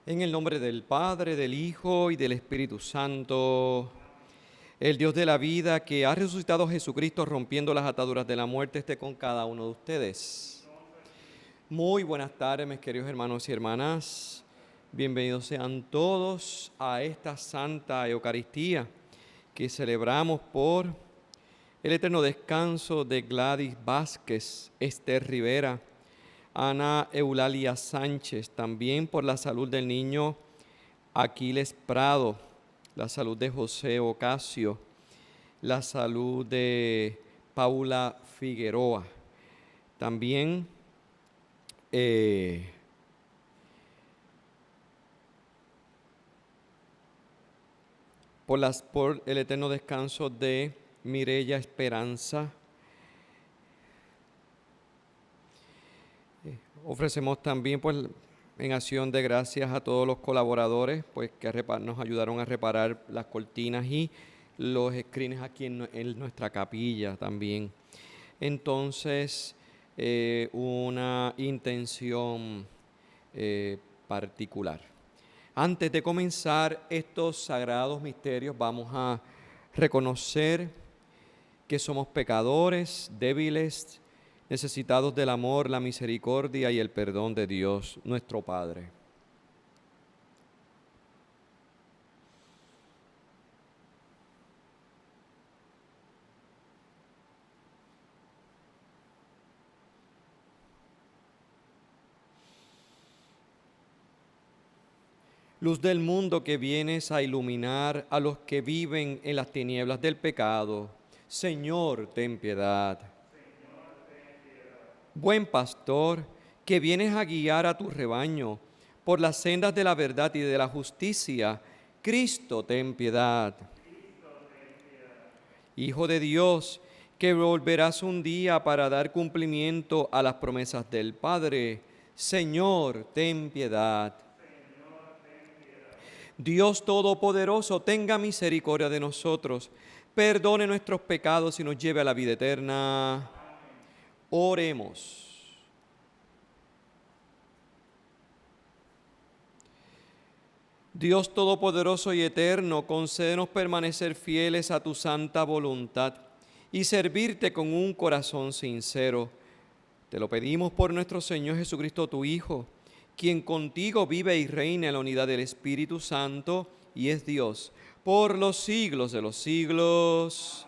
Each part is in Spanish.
En el nombre del Padre, del Hijo y del Espíritu Santo, el Dios de la vida que ha resucitado a Jesucristo rompiendo las ataduras de la muerte esté con cada uno de ustedes. Muy buenas tardes, mis queridos hermanos y hermanas. Bienvenidos sean todos a esta Santa Eucaristía que celebramos por el eterno descanso de Gladys Vázquez, Esther Rivera, Ana Eulalia Sánchez, también por la salud del niño Aquiles Prado, la salud de José Ocasio, la salud de Paula Figueroa. También por el eterno descanso de Mireya Esperanza. Ofrecemos también pues, en acción de gracias a todos los colaboradores pues, que nos ayudaron a reparar las cortinas y los screens aquí en nuestra capilla también. Entonces, una intención particular. Antes de comenzar estos sagrados misterios, vamos a reconocer que somos pecadores, débiles, necesitados del amor, la misericordia y el perdón de Dios, nuestro Padre. Luz del mundo que vienes a iluminar a los que viven en las tinieblas del pecado, Señor, ten piedad. Buen pastor, que vienes a guiar a tu rebaño por las sendas de la verdad y de la justicia, Cristo, ten piedad. Hijo de Dios, que volverás un día para dar cumplimiento a las promesas del Padre, Señor, ten piedad. Dios Todopoderoso, tenga misericordia de nosotros, perdone nuestros pecados y nos lleve a la vida eterna. Oremos. Dios Todopoderoso y Eterno, concédenos permanecer fieles a tu santa voluntad y servirte con un corazón sincero. Te lo pedimos por nuestro Señor Jesucristo, tu Hijo, quien contigo vive y reina en la unidad del Espíritu Santo y es Dios por los siglos de los siglos.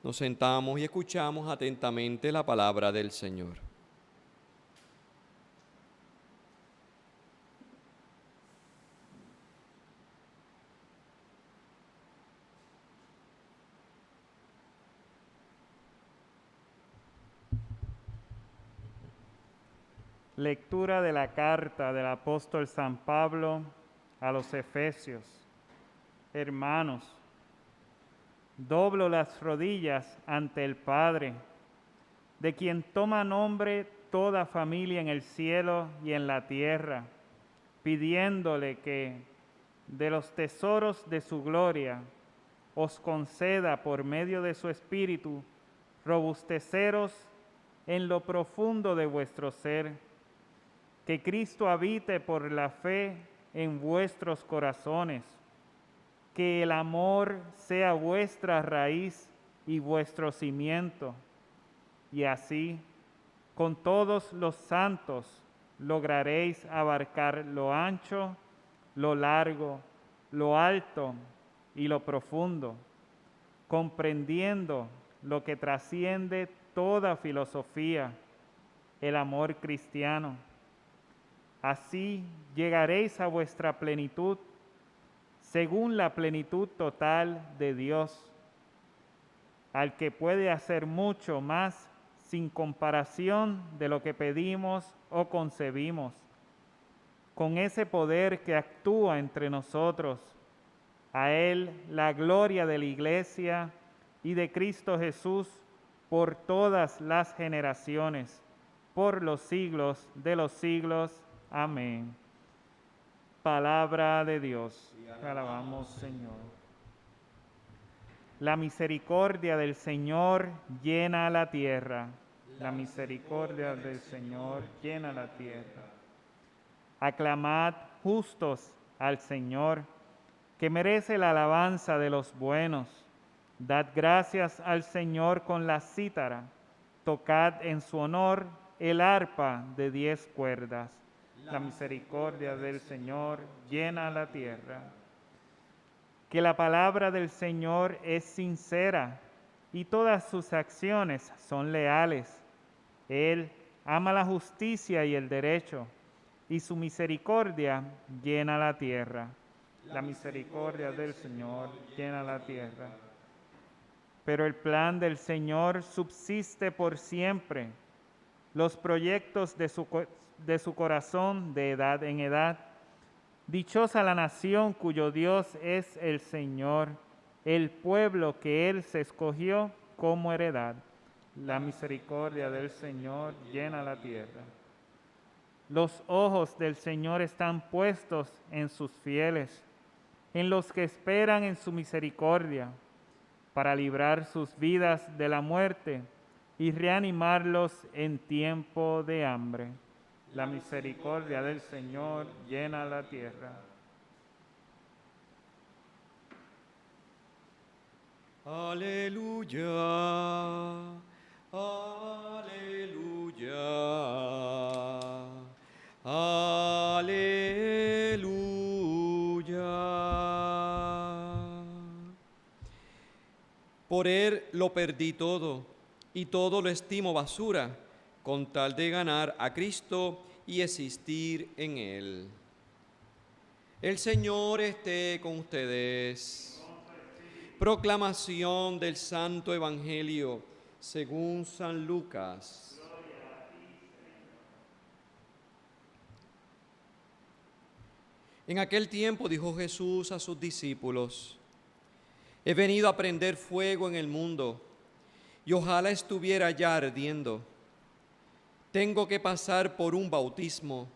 Nos sentamos y escuchamos atentamente la palabra del Señor. Lectura de la carta del apóstol San Pablo a los Efesios. Hermanos, doblo las rodillas ante el Padre, de quien toma nombre toda familia en el cielo y en la tierra, pidiéndole que, de los tesoros de su gloria, os conceda por medio de su Espíritu robusteceros en lo profundo de vuestro ser, que Cristo habite por la fe en vuestros corazones, que el amor sea vuestra raíz y vuestro cimiento, y así, con todos los santos, lograréis abarcar lo ancho, lo largo, lo alto y lo profundo, comprendiendo lo que trasciende toda filosofía, el amor cristiano. Así llegaréis a vuestra plenitud, según la plenitud total de Dios, al que puede hacer mucho más sin comparación de lo que pedimos o concebimos, con ese poder que actúa entre nosotros. A Él la gloria de la Iglesia y de Cristo Jesús por todas las generaciones, por los siglos de los siglos. Amén. Palabra de Dios. Te alabamos, Señor. La misericordia del Señor llena la tierra. La misericordia del Señor llena la tierra. Aclamad justos al Señor, que merece la alabanza de los buenos. Dad gracias al Señor con la cítara, tocad en su honor el arpa de 10 cuerdas. La misericordia del Señor llena la tierra. Que la palabra del Señor es sincera y todas sus acciones son leales. Él ama la justicia y el derecho, y su misericordia llena la tierra. La misericordia del Señor llena la tierra. Pero el plan del Señor subsiste por siempre. Los proyectos de su corazón de edad en edad. Dichosa la nación cuyo Dios es el Señor, el pueblo que Él se escogió como heredad. La misericordia del Señor llena la tierra. Los ojos del Señor están puestos en sus fieles, en los que esperan en su misericordia, para librar sus vidas de la muerte y reanimarlos en tiempo de hambre. La misericordia del Señor llena la tierra. Aleluya, aleluya, aleluya. Por él lo perdí todo, y todo lo estimo basura, con tal de ganar a Cristo y existir en Él. El Señor esté con ustedes. Proclamación del Santo Evangelio según San Lucas. En aquel tiempo dijo Jesús a sus discípulos: he venido a prender fuego en el mundo, y ojalá estuviera ya ardiendo. Tengo que pasar por un bautismo,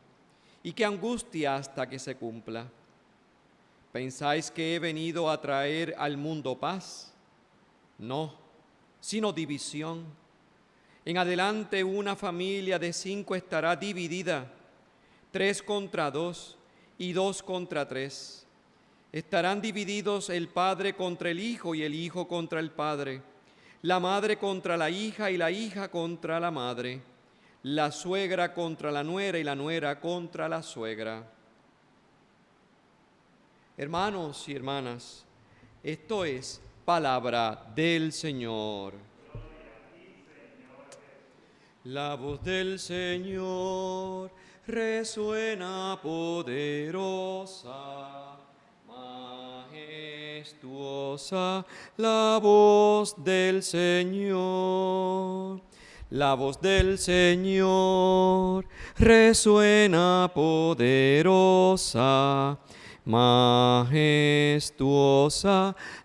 y qué angustia hasta que se cumpla. ¿Pensáis que he venido a traer al mundo paz? No, sino división. En adelante una familia de 5 estará dividida, 3 contra 2 y 2 contra 3. Estarán divididos el padre contra el hijo y el hijo contra el padre, la madre contra la hija y la hija contra la madre, la suegra contra la nuera y la nuera contra la suegra. Hermanos y hermanas, esto es palabra del Señor. La voz del Señor resuena poderosa, majestuosa, la voz del Señor. La voz del Señor resuena poderosa, majestuosa,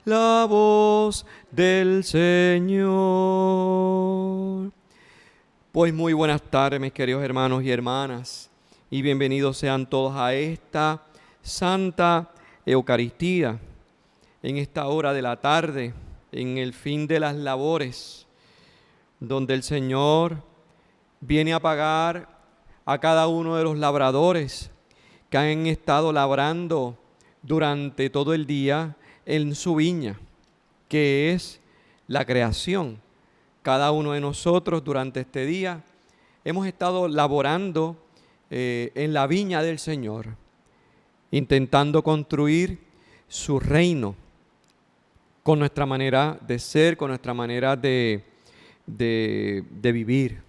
la voz del Señor. Pues muy buenas tardes, mis queridos hermanos y hermanas, y bienvenidos sean todos a esta Santa Eucaristía, en esta hora de la tarde, en el fin de las labores, donde el Señor viene a pagar a cada uno de los labradores que han estado labrando durante todo el día en su viña, que es la creación. Cada uno de nosotros durante este día hemos estado laborando en la viña del Señor, intentando construir su reino con nuestra manera de ser, con nuestra manera de vivir.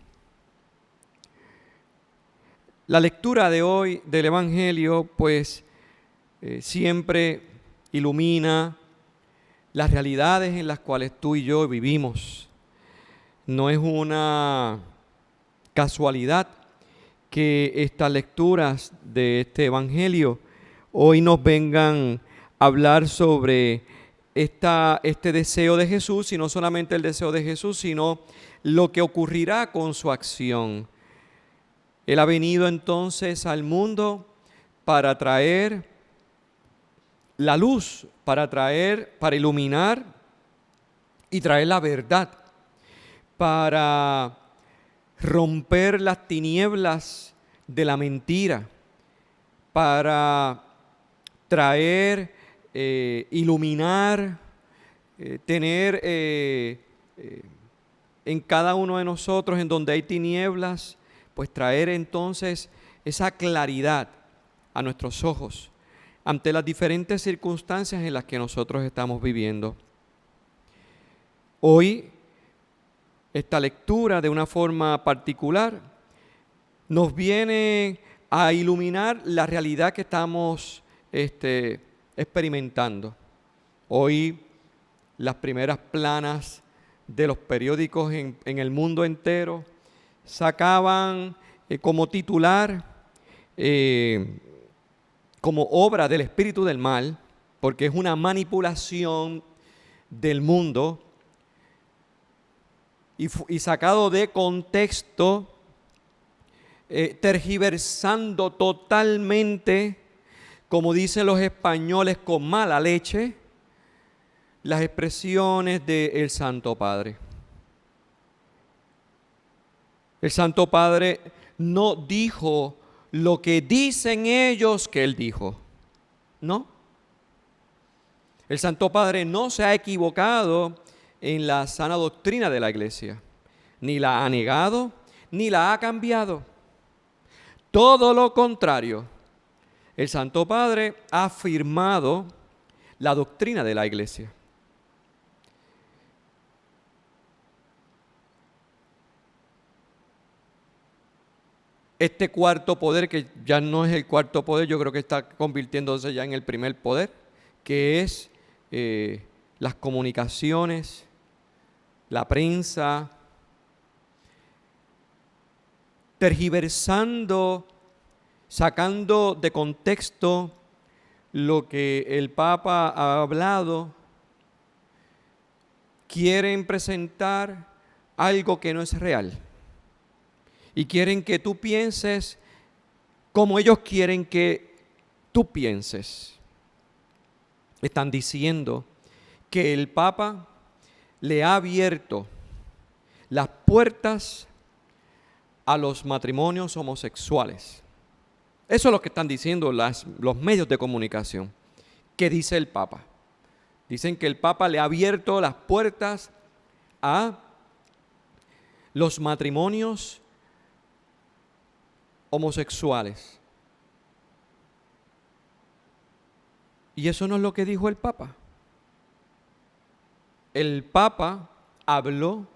La lectura de hoy del Evangelio, pues, siempre ilumina las realidades en las cuales tú y yo vivimos. No es una casualidad que estas lecturas de este Evangelio hoy nos vengan a hablar sobre este deseo de Jesús, y no solamente el deseo de Jesús, sino lo que ocurrirá con su acción. Él ha venido entonces al mundo para traer la luz, para iluminar y traer la verdad, para romper las tinieblas de la mentira, para traer, iluminar, tener en cada uno de nosotros, en donde hay tinieblas, pues traer entonces esa claridad a nuestros ojos ante las diferentes circunstancias en las que nosotros estamos viviendo. Hoy, esta lectura de una forma particular nos viene a iluminar la realidad que estamos experimentando. Hoy las primeras planas de los periódicos en el mundo entero sacaban como titular, como obra del espíritu del mal, porque es manipulación del mundo, y sacado de contexto, tergiversando totalmente, como dicen los españoles, con mala leche, las expresiones del Santo Padre. El Santo Padre no dijo lo que dicen ellos que Él dijo. No. El Santo Padre no se ha equivocado en la sana doctrina de la Iglesia. Ni la ha negado, ni la ha cambiado. Todo lo contrario. El Santo Padre ha afirmado la doctrina de la Iglesia. Este cuarto poder, que ya no es el cuarto poder, yo creo que está convirtiéndose ya en el primer poder, que es las comunicaciones, la prensa, tergiversando, sacando de contexto lo que el Papa ha hablado, quieren presentar algo que no es real. Y quieren que tú pienses como ellos quieren que tú pienses. Están diciendo que el Papa le ha abierto las puertas a los matrimonios homosexuales. Eso es lo que están diciendo los medios de comunicación. ¿Qué dice el Papa? Dicen que el Papa le ha abierto las puertas a los matrimonios homosexuales. Y eso no es lo que dijo el Papa. El Papa habló,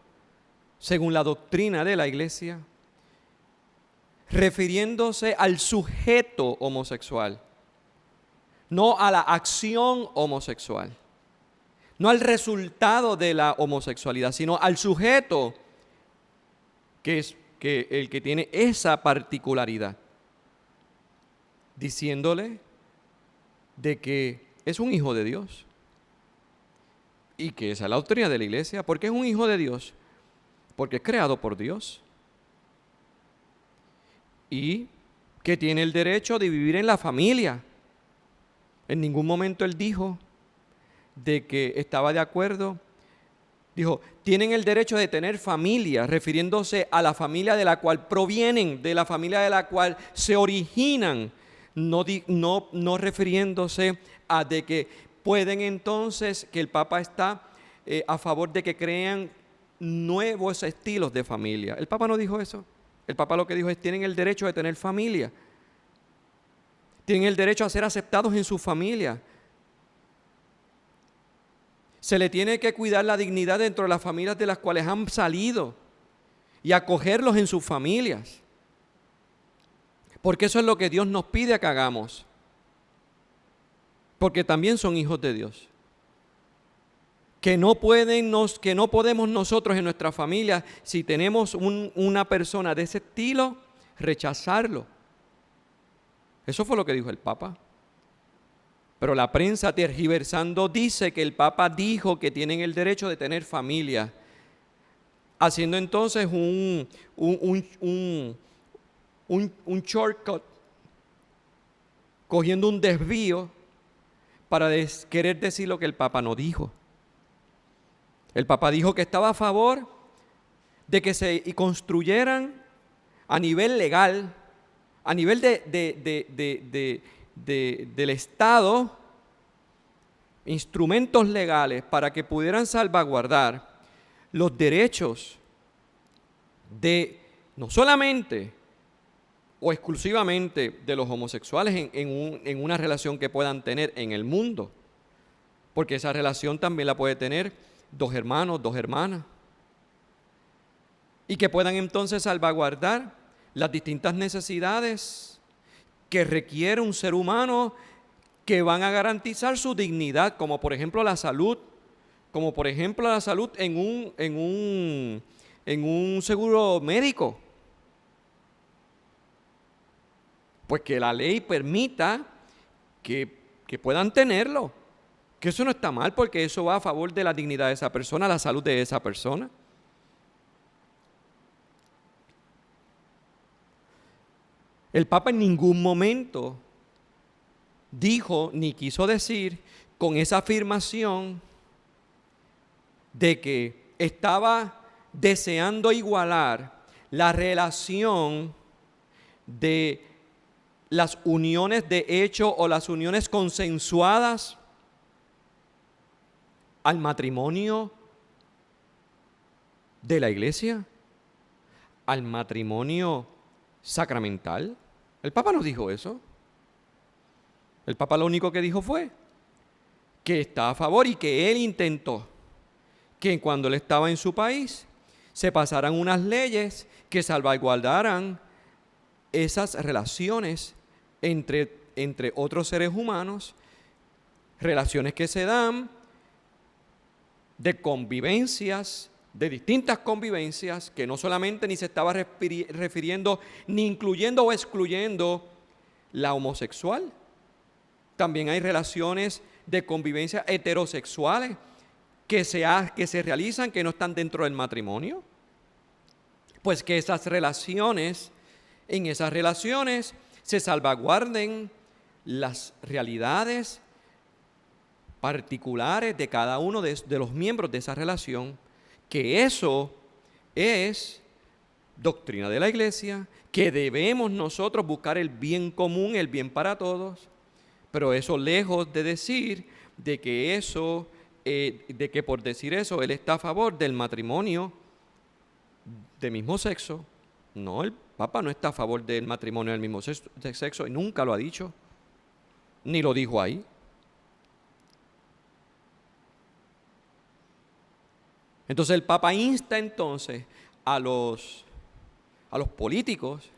según la doctrina de la Iglesia, refiriéndose al sujeto homosexual, no a la acción homosexual, no al resultado de la homosexualidad, sino al sujeto que es el que tiene esa particularidad, diciéndole de que es un hijo de Dios y que esa es la doctrina de la Iglesia. ¿Por qué es un hijo de Dios? Porque es creado por Dios y que tiene el derecho de vivir en la familia. En ningún momento él dijo de que estaba de acuerdo. Dijo, tienen el derecho de tener familia, refiriéndose a la familia de la cual provienen, de la familia de la cual se originan, no refiriéndose a de que pueden entonces, que el Papa está a favor de que crean nuevos estilos de familia. El Papa no dijo eso. El Papa lo que dijo es, tienen el derecho de tener familia, tienen el derecho a ser aceptados en su familia. Se le tiene que cuidar la dignidad dentro de las familias de las cuales han salido y acogerlos en sus familias. Porque eso es lo que Dios nos pide que hagamos. Porque también son hijos de Dios. Que no podemos nosotros en nuestra familia, si tenemos una persona de ese estilo, rechazarlo. Eso fue lo que dijo el Papa. Pero la prensa, tergiversando, dice que el Papa dijo que tienen el derecho de tener familia, haciendo entonces un shortcut, cogiendo un desvío para querer decir lo que el Papa no dijo. El Papa dijo que estaba a favor de que se construyeran a nivel legal, a nivel del Estado, instrumentos legales para que pudieran salvaguardar los derechos de no solamente o exclusivamente de los homosexuales en una relación que puedan tener en el mundo, porque esa relación también la puede tener dos hermanos, dos hermanas, y que puedan entonces salvaguardar las distintas necesidades que requiere un ser humano, que van a garantizar su dignidad, como por ejemplo la salud, como por ejemplo la salud en un seguro médico. Pues que la ley permita que puedan tenerlo, que eso no está mal, porque eso va a favor de la dignidad de esa persona, la salud de esa persona. El Papa en ningún momento dijo ni quiso decir con esa afirmación de que estaba deseando igualar la relación de las uniones de hecho o las uniones consensuadas al matrimonio de la Iglesia, al matrimonio sacramental. El Papa no dijo eso. El Papa lo único que dijo fue que está a favor y que él intentó que cuando él estaba en su país se pasaran unas leyes que salvaguardaran esas relaciones entre otros seres humanos, relaciones que se dan de convivencias, de distintas convivencias, que no solamente ni se estaba refiriendo ni incluyendo o excluyendo la homosexual. También hay relaciones de convivencia heterosexuales que se realizan, que no están dentro del matrimonio. Pues que en esas relaciones se salvaguarden las realidades particulares de cada uno de los miembros de esa relación, que eso es doctrina de la Iglesia, que debemos nosotros buscar el bien común, el bien para todos, pero eso lejos de decir de que por decir eso él está a favor del matrimonio de mismo sexo. No, el Papa no está a favor del matrimonio del mismo sexo y nunca lo ha dicho, ni lo dijo ahí. Entonces el Papa insta entonces a los políticos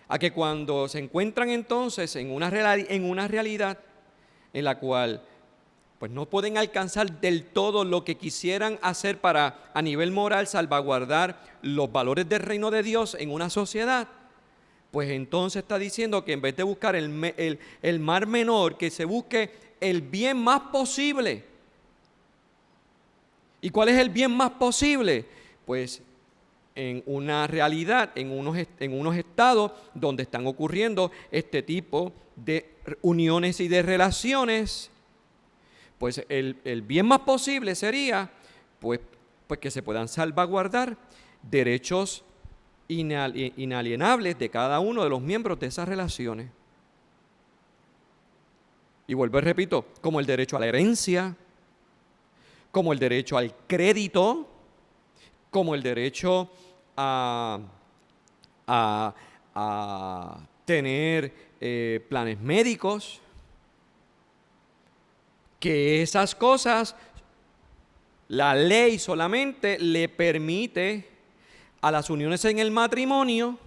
a que cuando se encuentran entonces en una realidad en la cual pues no pueden alcanzar del todo lo que quisieran hacer para a nivel moral salvaguardar los valores del reino de Dios en una sociedad, pues entonces está diciendo que en vez de buscar el mar menor, que se busque el bien más posible. ¿Y cuál es el bien más posible? Pues en una realidad, en unos estados donde están ocurriendo este tipo de uniones y de relaciones, pues el bien más posible sería pues que se puedan salvaguardar derechos inalienables de cada uno de los miembros de esas relaciones. Y vuelvo y repito, como el derecho a la herencia, como el derecho al crédito, como el derecho a tener planes médicos, que esas cosas la ley solamente le permite a las uniones en el matrimonio,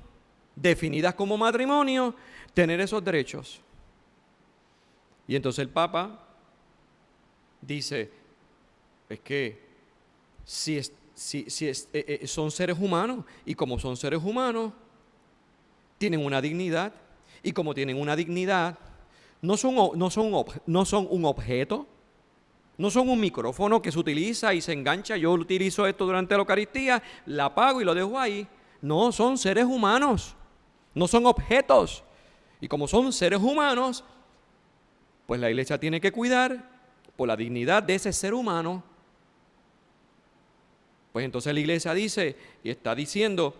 definidas como matrimonio, tener esos derechos. Y entonces el Papa dice, es que son seres humanos, y como son seres humanos, tienen una dignidad, y como tienen una dignidad, no son un objeto, no son un micrófono que se utiliza y se engancha. Yo utilizo esto durante la Eucaristía, la apago y lo dejo ahí. No, son seres humanos, no son objetos. Y como son seres humanos, pues la Iglesia tiene que cuidar por la dignidad de ese ser humano. Pues entonces la Iglesia dice y está diciendo,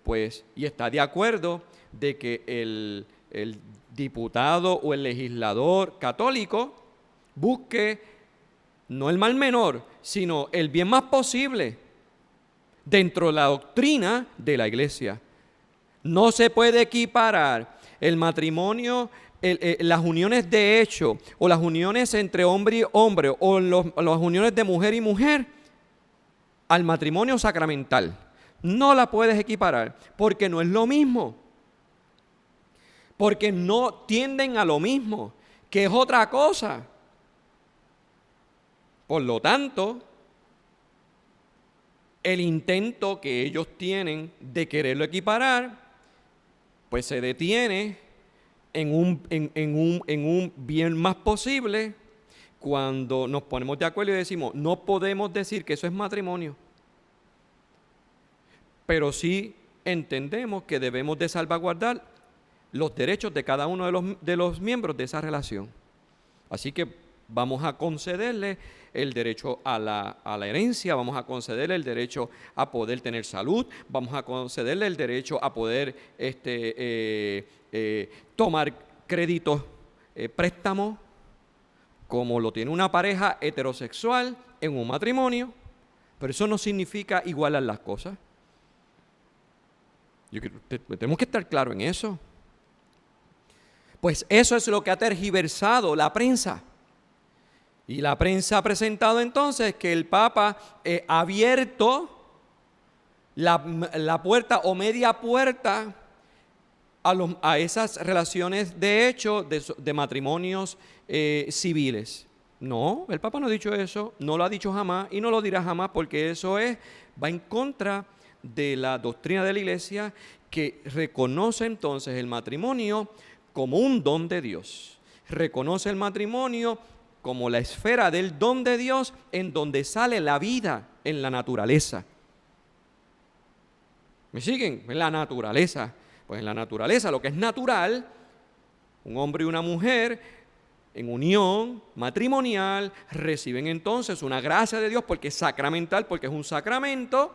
pues, y está de acuerdo de que el diputado o el legislador católico busque no el mal menor, sino el bien más posible dentro de la doctrina de la Iglesia. No se puede equiparar el matrimonio, las uniones de hecho, o las uniones entre hombre y hombre, o las uniones de mujer y mujer, al matrimonio sacramental. No la puedes equiparar, porque no es lo mismo. Porque no tienden a lo mismo, que es otra cosa. Por lo tanto, el intento que ellos tienen de quererlo equiparar, pues se detiene en un bien más posible cuando nos ponemos de acuerdo y decimos, no podemos decir que eso es matrimonio, pero sí entendemos que debemos de salvaguardar los derechos de cada uno de los miembros de esa relación. Así que vamos a concederle el derecho a la herencia, vamos a concederle el derecho a poder tener salud, vamos a concederle el derecho a poder tomar créditos, préstamos, como lo tiene una pareja heterosexual en un matrimonio, pero eso no significa igualar las cosas. Tenemos que estar claros en eso. Pues eso es lo que ha tergiversado la prensa. Y la prensa ha presentado entonces que el Papa ha abierto la puerta o media puerta a esas relaciones de hecho de matrimonios civiles. No, el Papa no ha dicho eso, no lo ha dicho jamás y no lo dirá jamás, porque eso va en contra de la doctrina de la Iglesia, que reconoce entonces el matrimonio como un don de Dios. Reconoce el matrimonio como la esfera del don de Dios, en donde sale la vida en la naturaleza. ¿Me siguen? En la naturaleza. Pues en la naturaleza, lo que es natural, un hombre y una mujer en unión matrimonial reciben entonces una gracia de Dios, porque es sacramental, porque es un sacramento,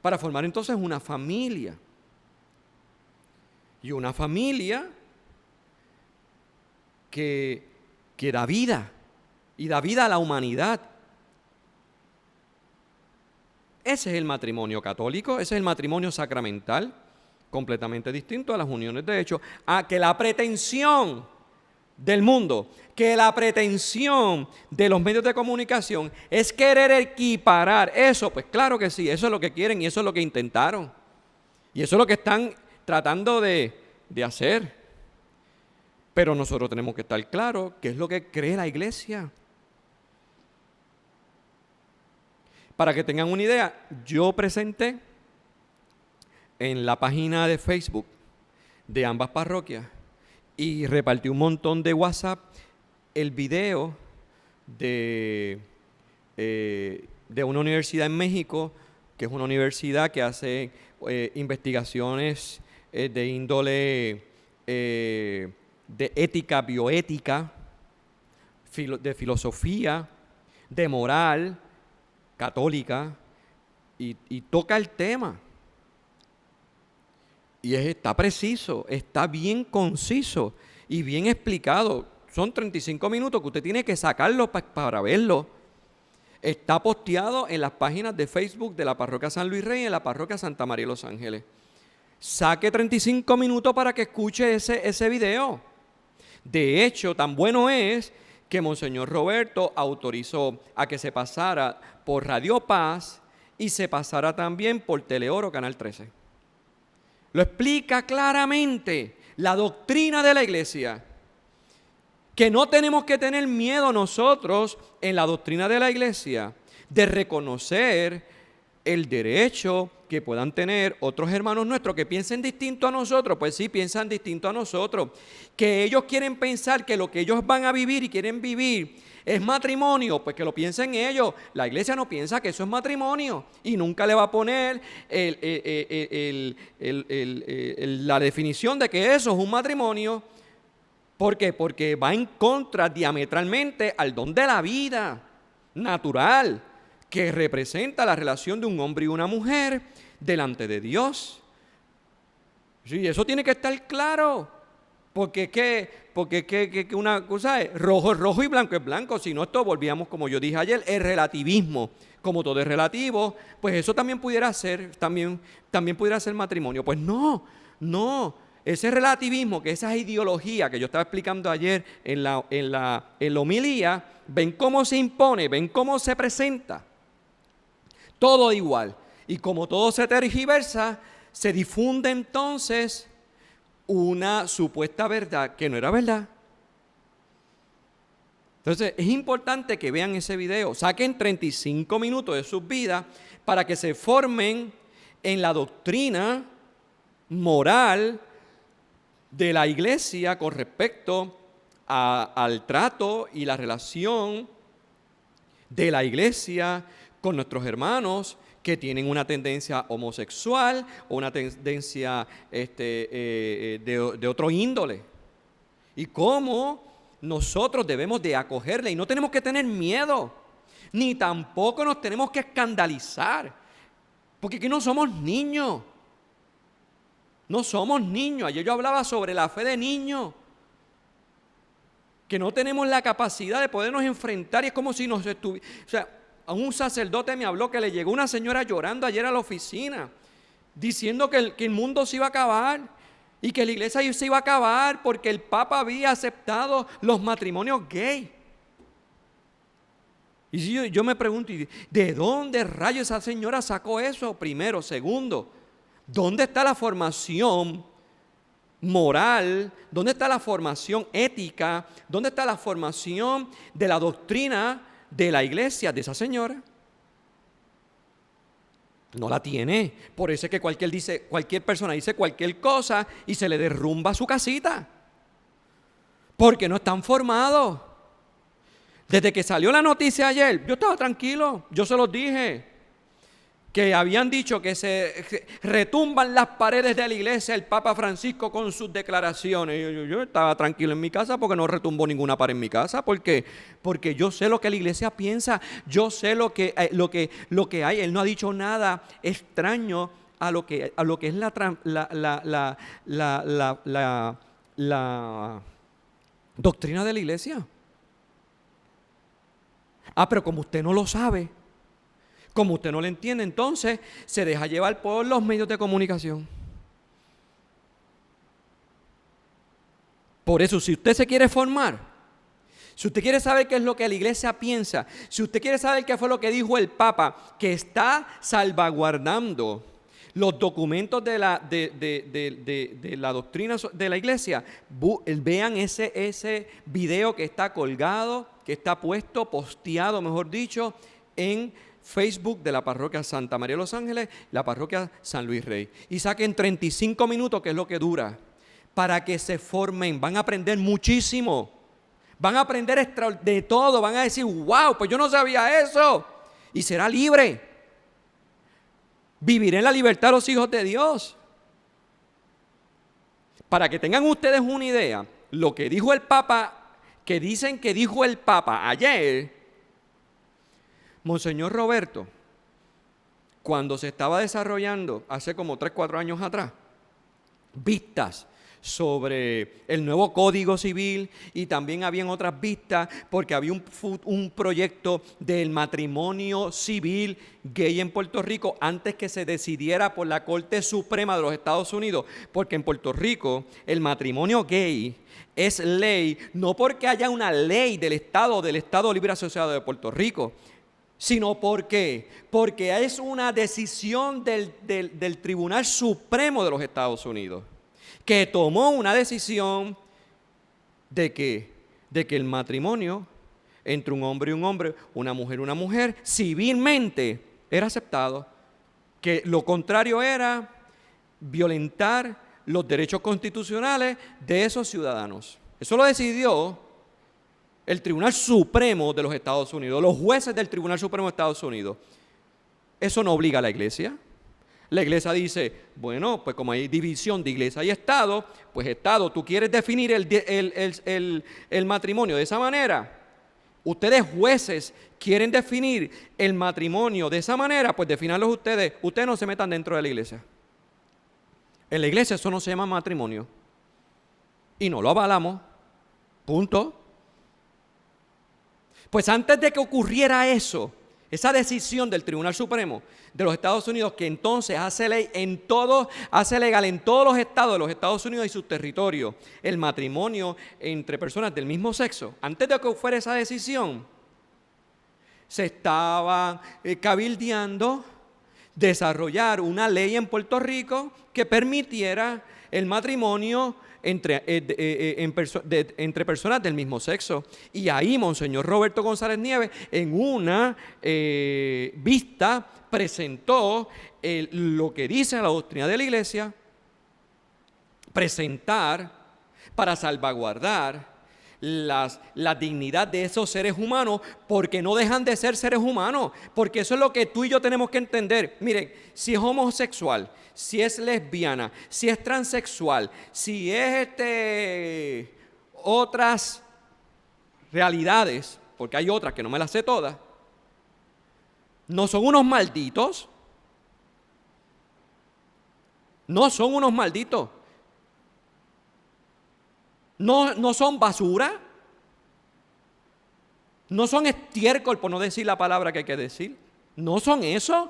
para formar entonces una familia. Y una familia que da vida, y da vida a la humanidad. Ese es el matrimonio católico, ese es el matrimonio sacramental, completamente distinto a las uniones de hecho, a que la pretensión del mundo, que la pretensión de los medios de comunicación es querer equiparar eso. Pues claro que sí, eso es lo que quieren y eso es lo que intentaron. Y eso es lo que están tratando de hacer. Pero nosotros tenemos que estar claros qué es lo que cree la Iglesia. Para que tengan una idea, yo presenté en la página de Facebook de ambas parroquias y repartí un montón de WhatsApp el video de una universidad en México, que es una universidad que hace investigaciones de índole de ética, bioética, de filosofía, de moral católica, y toca el tema. Y está preciso, está bien conciso y bien explicado. Son 35 minutos que usted tiene que sacarlo para verlo. Está posteado en las páginas de Facebook de la Parroquia San Luis Rey y en la Parroquia Santa María de los Ángeles. Saque 35 minutos para que escuche ese video. De hecho, tan bueno es que Monseñor Roberto autorizó a que se pasara por Radio Paz y se pasara también por Teleoro Canal 13. Lo explica claramente la doctrina de la Iglesia, que no tenemos que tener miedo nosotros en la doctrina de la Iglesia de reconocer el derecho que puedan tener otros hermanos nuestros que piensen distinto a nosotros. Pues sí, piensan distinto a nosotros, que ellos quieren pensar que lo que ellos van a vivir y quieren vivir es matrimonio, pues que lo piensen ellos. La Iglesia no piensa que eso es matrimonio y nunca le va a poner la definición de que eso es un matrimonio. ¿Por qué? Porque va en contra diametralmente al don de la vida natural, que representa la relación de un hombre y una mujer delante de Dios. Sí, eso tiene que estar claro. Porque una cosa es rojo y blanco es blanco. Si no, esto volvíamos, como yo dije ayer, el relativismo. Como todo es relativo, pues eso también pudiera ser, también pudiera ser matrimonio. Pues no. Ese relativismo, que esa ideología que yo estaba explicando ayer en la homilía, ven cómo se impone, ven cómo se presenta. Todo igual. Y como todo se tergiversa, se difunde entonces una supuesta verdad que no era verdad. Entonces es importante que vean ese video, saquen 35 minutos de sus vidas para que se formen en la doctrina moral de la iglesia con respecto al trato y la relación de la iglesia con nuestros hermanos que tienen una tendencia homosexual o una tendencia de otro índole. Y cómo nosotros debemos de acogerle y no tenemos que tener miedo, ni tampoco nos tenemos que escandalizar, porque aquí no somos niños. No somos niños. Ayer yo hablaba sobre la fe de niños, que no tenemos la capacidad de podernos enfrentar y es como si nos estuviera... O sea, a un sacerdote me habló que le llegó una señora llorando ayer a la oficina, diciendo que el mundo se iba a acabar y que la iglesia se iba a acabar porque el Papa había aceptado los matrimonios gay. Y yo me pregunto, ¿de dónde rayos esa señora sacó eso? Primero. Segundo, ¿dónde está la formación moral? ¿Dónde está la formación ética? ¿Dónde está la formación de la doctrina de la iglesia de esa señora? No la tiene. Por eso es que cualquier persona dice cualquier cosa y se le derrumba su casita, porque no están formados. Desde que salió la noticia ayer, yo estaba tranquilo. Yo se los dije que habían dicho que se retumban las paredes de la iglesia el Papa Francisco con sus declaraciones. Yo estaba tranquilo en mi casa porque no retumbó ninguna pared en mi casa, porque yo sé lo que la iglesia piensa, yo sé lo que hay. Él no ha dicho nada extraño a lo que es la doctrina de la iglesia. Pero como usted no lo sabe, como usted no lo entiende, entonces se deja llevar por los medios de comunicación. Por eso, si usted se quiere formar, si usted quiere saber qué es lo que la iglesia piensa, si usted quiere saber qué fue lo que dijo el Papa, que está salvaguardando los documentos de la doctrina de la iglesia, vean ese video que está colgado, que está posteado, mejor dicho, en Facebook de la parroquia Santa María de los Ángeles, la parroquia San Luis Rey. Y saquen 35 minutos, que es lo que dura, para que se formen. Van a aprender muchísimo. Van a aprender de todo. Van a decir, wow, pues yo no sabía eso. Y será libre. Viviré en la libertad de los hijos de Dios. Para que tengan ustedes una idea, lo que dijo el Papa, que dicen que dijo el Papa ayer, Monseñor Roberto, cuando se estaba desarrollando hace como 3-4 años atrás, vistas sobre el nuevo Código Civil, y también habían otras vistas porque había un proyecto del matrimonio civil gay en Puerto Rico antes que se decidiera por la Corte Suprema de los Estados Unidos, porque en Puerto Rico el matrimonio gay es ley, no porque haya una ley del Estado Libre Asociado de Puerto Rico, sino porque es una decisión del Tribunal Supremo de los Estados Unidos, que tomó una decisión de que el matrimonio entre un hombre y un hombre, una mujer, civilmente era aceptado, que lo contrario era violentar los derechos constitucionales de esos ciudadanos. Eso lo decidió el Tribunal Supremo de los Estados Unidos, los jueces del Tribunal Supremo de Estados Unidos. Eso no obliga a la iglesia. La iglesia dice, bueno, pues como hay división de iglesia y Estado, pues Estado, tú quieres definir el matrimonio de esa manera, Ustedes jueces quieren definir el matrimonio de esa manera, pues definanlos ustedes. Ustedes no se metan dentro de la iglesia. En la iglesia eso no se llama matrimonio. Y no lo avalamos. Punto. Pues antes de que ocurriera eso, esa decisión del Tribunal Supremo de los Estados Unidos, que entonces hace legal en todos los estados de los Estados Unidos y sus territorios el matrimonio entre personas del mismo sexo, antes de que fuera esa decisión, se estaba cabildeando desarrollar una ley en Puerto Rico que permitiera el matrimonio entre personas del mismo sexo. Y ahí Monseñor Roberto González Nieves, en una vista, presentó lo que dice la doctrina de la iglesia, presentar para salvaguardar la dignidad de esos seres humanos, porque no dejan de ser seres humanos, porque eso es lo que tú y yo tenemos que entender. Miren, si es homosexual, si es lesbiana, si es transexual, si es otras realidades, porque hay otras que no me las sé todas, no son unos malditos, no son unos malditos. No son basura, no son estiércol, por no decir la palabra que hay que decir. No son eso.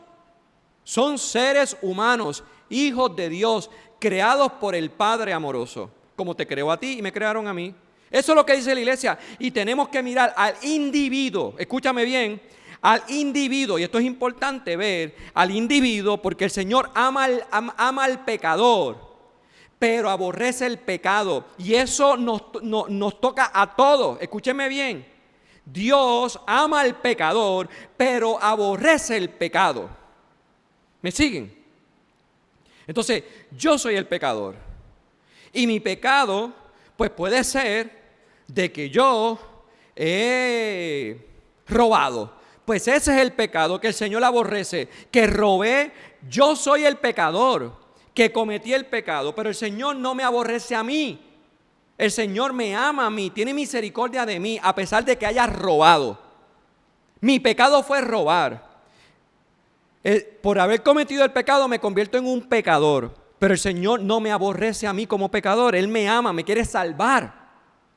Son seres humanos, hijos de Dios, creados por el Padre amoroso, como te creó a ti y me crearon a mí. Eso es lo que dice la iglesia. Y tenemos que mirar al individuo, escúchame bien, al individuo, y esto es importante ver al individuo, porque el Señor ama al pecador, pero aborrece el pecado, y eso nos toca a todos. Escúcheme bien, Dios ama al pecador, pero aborrece el pecado. ¿Me siguen? Entonces, yo soy el pecador, y mi pecado, pues puede ser de que yo he robado. Pues ese es el pecado que el Señor aborrece, que robé. Yo soy el pecador que cometí el pecado, pero el Señor no me aborrece a mí. El Señor me ama a mí, tiene misericordia de mí, a pesar de que haya robado. Mi pecado fue robar. Por haber cometido el pecado me convierto en un pecador, pero el Señor no me aborrece a mí como pecador. Él me ama, me quiere salvar.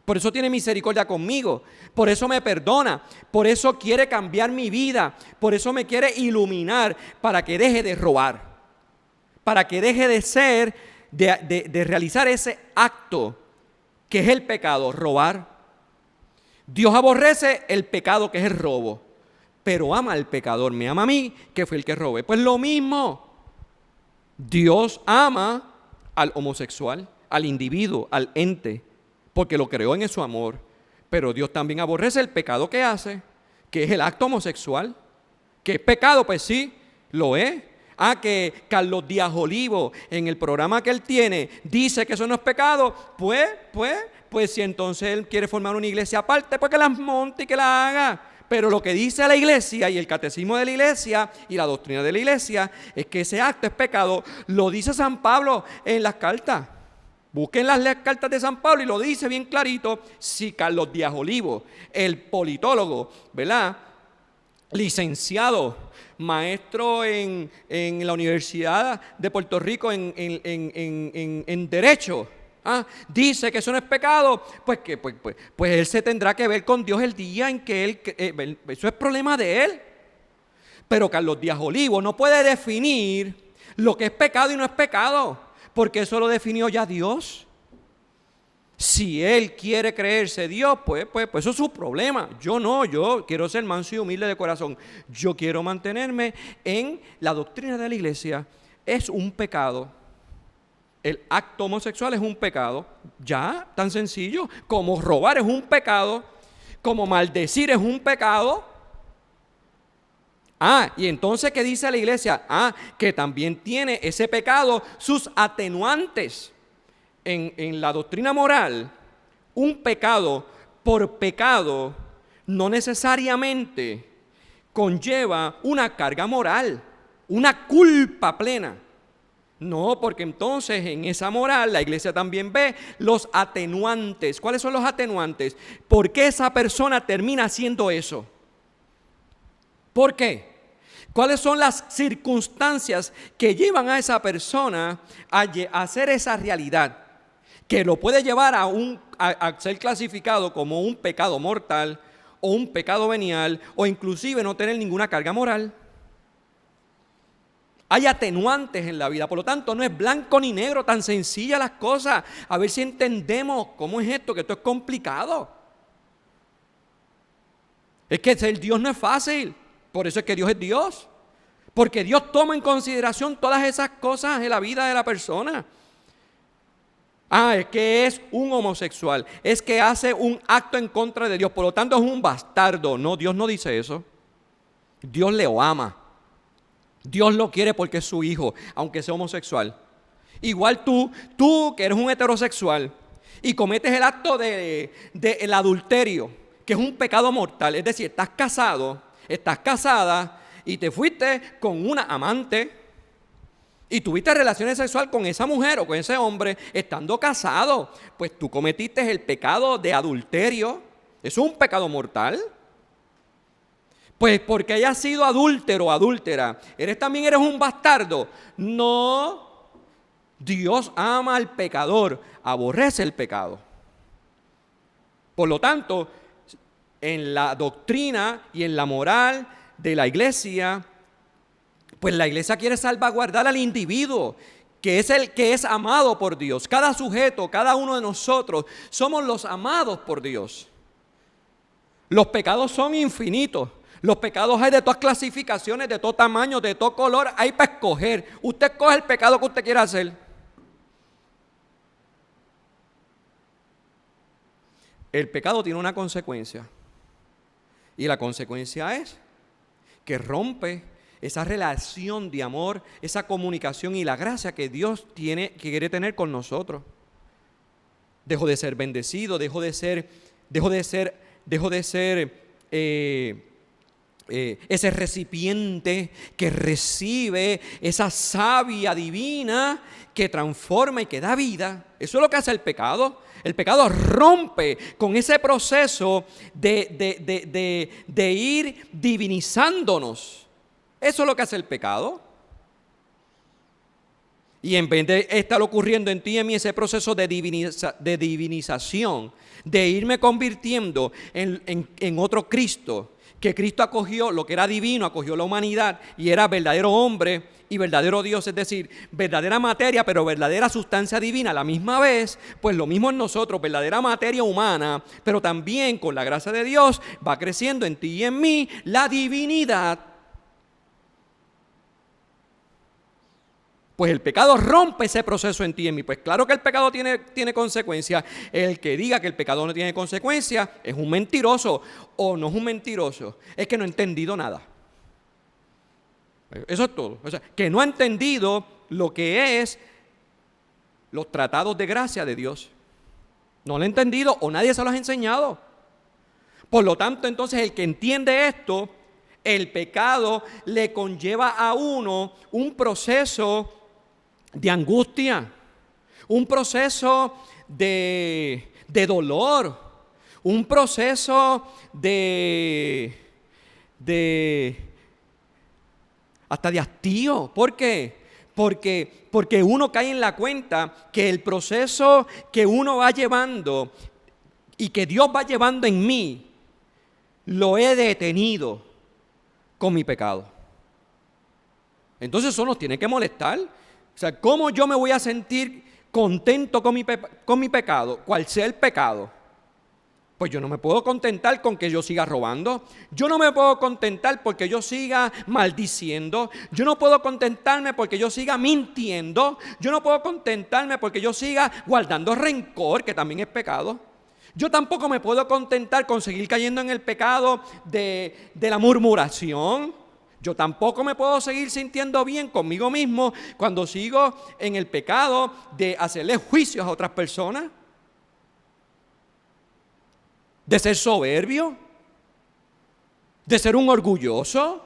Por eso tiene misericordia conmigo, por eso me perdona, por eso quiere cambiar mi vida, por eso me quiere iluminar para que deje de robar, para que deje de realizar ese acto que es el pecado, robar. Dios aborrece el pecado que es el robo, pero ama al pecador, me ama a mí que fue el que robé. Pues lo mismo, Dios ama al homosexual, al individuo, al ente, porque lo creó en su amor, pero Dios también aborrece el pecado que hace, que es el acto homosexual. ¿Que es pecado? Pues sí, lo es. Que Carlos Díaz Olivo, en el programa que él tiene, dice que eso no es pecado, pues si entonces él quiere formar una iglesia aparte, pues que la monte y que la haga. Pero lo que dice la iglesia y el catecismo de la iglesia y la doctrina de la iglesia es que ese acto es pecado. Lo dice San Pablo en las cartas. Busquen las cartas de San Pablo y lo dice bien clarito. Si Carlos Díaz Olivo, el politólogo, ¿verdad?, licenciado, maestro en la Universidad de Puerto Rico en Derecho, dice que eso no es pecado, pues él se tendrá que ver con Dios el día en que él, eso es problema de él. Pero Carlos Díaz Olivo no puede definir lo que es pecado y no es pecado, porque eso lo definió ya Dios. Si él quiere creerse Dios, pues eso es su problema. Yo no, yo quiero ser manso y humilde de corazón. Yo quiero mantenerme en la doctrina de la iglesia. Es un pecado. El acto homosexual es un pecado. Ya, tan sencillo. Como robar es un pecado. Como maldecir es un pecado. Y entonces, ¿qué dice la iglesia? Que también tiene ese pecado sus atenuantes. En la doctrina moral, un pecado por pecado no necesariamente conlleva una carga moral, una culpa plena. No, porque entonces en esa moral la iglesia también ve los atenuantes. ¿Cuáles son los atenuantes? ¿Por qué esa persona termina haciendo eso? ¿Por qué? ¿Cuáles son las circunstancias que llevan a esa persona a hacer esa realidad? Que lo puede llevar a ser clasificado como un pecado mortal o un pecado venial o inclusive no tener ninguna carga moral. Hay atenuantes en la vida, por lo tanto no es blanco ni negro, tan sencillas las cosas. A ver si entendemos cómo es esto, que esto es complicado. Es que ser Dios no es fácil, por eso es que Dios es Dios. Porque Dios toma en consideración todas esas cosas en la vida de la persona. Es que es un homosexual, es que hace un acto en contra de Dios, por lo tanto es un bastardo. No, Dios no dice eso. Dios le ama. Dios lo quiere porque es su hijo, aunque sea homosexual. Igual tú que eres un heterosexual y cometes el acto del adulterio, que es un pecado mortal. Es decir, estás casado, estás casada y te fuiste con una amante y tuviste relaciones sexuales con esa mujer o con ese hombre estando casado. Pues tú cometiste el pecado de adulterio. ¿Eso es un pecado mortal? Pues porque hayas sido adúltero o adúltera, también eres un bastardo. No, Dios ama al pecador, aborrece el pecado. Por lo tanto, en la doctrina y en la moral de la iglesia, pues la iglesia quiere salvaguardar al individuo, que es el que es amado por Dios. Cada sujeto, cada uno de nosotros, somos los amados por Dios. Los pecados son infinitos. Los pecados hay de todas clasificaciones, de todo tamaño, de todo color, hay para escoger. Usted escoge el pecado que usted quiera hacer. El pecado tiene una consecuencia. Y la consecuencia es que rompe esa relación de amor, esa comunicación y la gracia que Dios que quiere tener con nosotros. Dejo de ser bendecido, dejo de ser ese recipiente que recibe esa savia divina que transforma y que da vida. Eso es lo que hace el pecado. El pecado rompe con ese proceso de ir divinizándonos. Eso es lo que hace el pecado. Y en vez de estar ocurriendo en ti y en mí ese proceso de divinización, de irme convirtiendo en otro Cristo, que Cristo acogió lo que era divino, acogió la humanidad y era verdadero hombre y verdadero Dios, es decir, verdadera materia, pero verdadera sustancia divina a la misma vez. Pues lo mismo en nosotros, verdadera materia humana, pero también con la gracia de Dios va creciendo en ti y en mí la divinidad. Pues el pecado rompe ese proceso en ti y en mí. Pues claro que el pecado tiene consecuencias. El que diga que el pecado no tiene consecuencias es un mentiroso o no es un mentiroso. Es que no ha entendido nada. Eso es todo. O sea, que no ha entendido lo que es los tratados de gracia de Dios. No lo ha entendido o nadie se los ha enseñado. Por lo tanto, entonces el que entiende esto, el pecado le conlleva a uno un proceso de angustia, un proceso de dolor, un proceso hasta de hastío. ¿Por qué? Porque uno cae en la cuenta que el proceso que uno va llevando y que Dios va llevando en mí, lo he detenido con mi pecado. Entonces eso nos tiene que molestar. O sea, ¿cómo yo me voy a sentir contento con mi pecado? ¿Cuál sea el pecado? Pues yo no me puedo contentar con que yo siga robando. Yo no me puedo contentar porque yo siga maldiciendo. Yo no puedo contentarme porque yo siga mintiendo. Yo no puedo contentarme porque yo siga guardando rencor, que también es pecado. Yo tampoco me puedo contentar con seguir cayendo en el pecado de la murmuración. Yo tampoco me puedo seguir sintiendo bien conmigo mismo cuando sigo en el pecado de hacerle juicios a otras personas, de ser soberbio, de ser un orgulloso.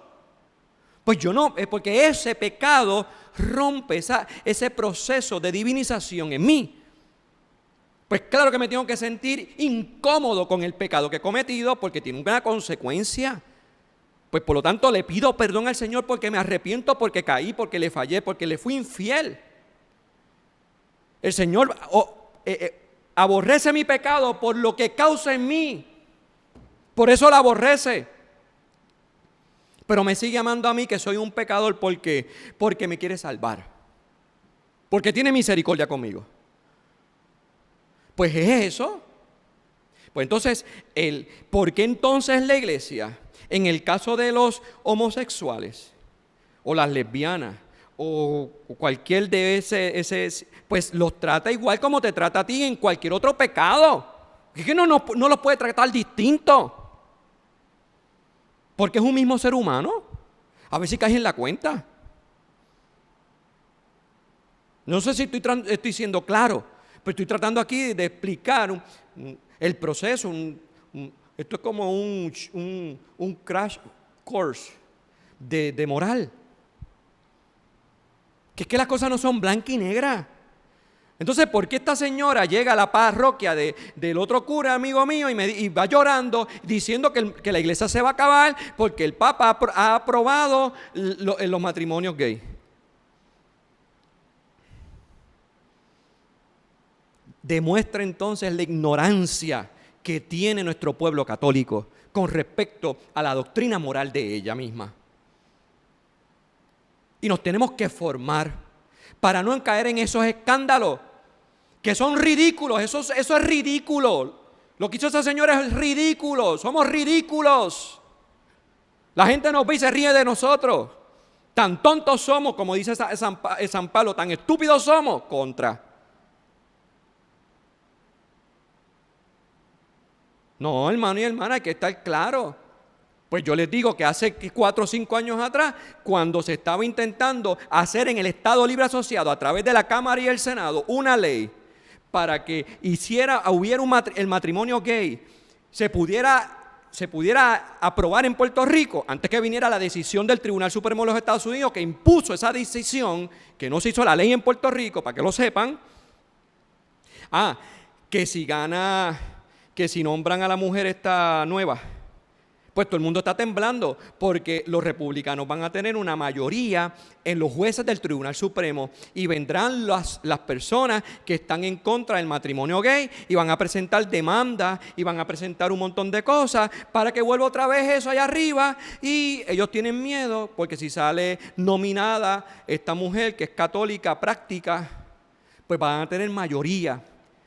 Pues yo no, porque ese pecado rompe ese proceso de divinización en mí. Pues claro que me tengo que sentir incómodo con el pecado que he cometido porque tiene una consecuencia. Pues por lo tanto le pido perdón al Señor porque me arrepiento, porque caí, porque le fallé, porque le fui infiel. El Señor aborrece mi pecado por lo que causa en mí. Por eso lo aborrece. Pero me sigue amando a mí, que soy un pecador, porque me quiere salvar. Porque tiene misericordia conmigo. Pues es eso. Pues entonces, ¿por qué entonces la iglesia, en el caso de los homosexuales, o las lesbianas, o cualquier de ese, pues los trata igual como te trata a ti en cualquier otro pecado? Es que no los puede tratar distinto. Porque es un mismo ser humano. A ver si caes en la cuenta. No sé si estoy siendo claro, pero estoy tratando aquí de explicar el proceso. Esto es como un crash course de moral. Que es que las cosas no son blanca y negra. Entonces, ¿por qué esta señora llega a la parroquia del otro cura, amigo mío, y va llorando diciendo que la iglesia se va a acabar porque el Papa ha aprobado los matrimonios gay? Demuestra entonces la ignorancia que tiene nuestro pueblo católico con respecto a la doctrina moral de ella misma. Y nos tenemos que formar para no caer en esos escándalos que son ridículos. Eso es ridículo. Lo que hizo esa señora es ridículo. Somos ridículos. La gente nos ve y se ríe de nosotros. Tan tontos somos, como dice San Pablo, tan estúpidos somos. No, hermano y hermana, hay que estar claro. Pues yo les digo que hace 4 o 5 años atrás, cuando se estaba intentando hacer en el Estado Libre Asociado, a través de la Cámara y el Senado, una ley para que hubiera el matrimonio gay, se pudiera aprobar en Puerto Rico, antes que viniera la decisión del Tribunal Supremo de los Estados Unidos, que impuso esa decisión, que no se hizo la ley en Puerto Rico, para que lo sepan. Que si nombran a la mujer esta nueva, pues todo el mundo está temblando porque los republicanos van a tener una mayoría en los jueces del Tribunal Supremo y vendrán las personas que están en contra del matrimonio gay y van a presentar demandas y van a presentar un montón de cosas para que vuelva otra vez eso allá arriba, y ellos tienen miedo porque si sale nominada esta mujer que es católica práctica, pues van a tener mayoría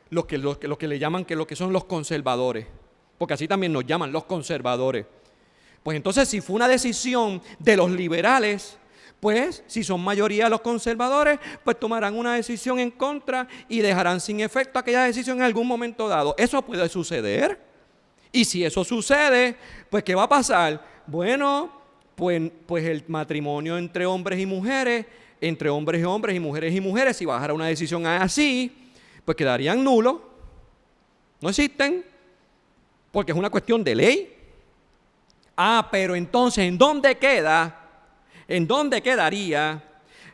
los que le llaman lo que son los conservadores, porque así también nos llaman los conservadores. Pues entonces, si fue una decisión de los liberales, pues si son mayoría los conservadores, pues tomarán una decisión en contra y dejarán sin efecto aquella decisión en algún momento dado. Eso puede suceder. Y si eso sucede, pues ¿qué va a pasar? Bueno, pues el matrimonio entre hombres y mujeres, entre hombres y hombres y mujeres, si bajara una decisión así, pues quedarían nulos. No existen, porque es una cuestión de ley. Pero entonces, ¿en dónde quedaría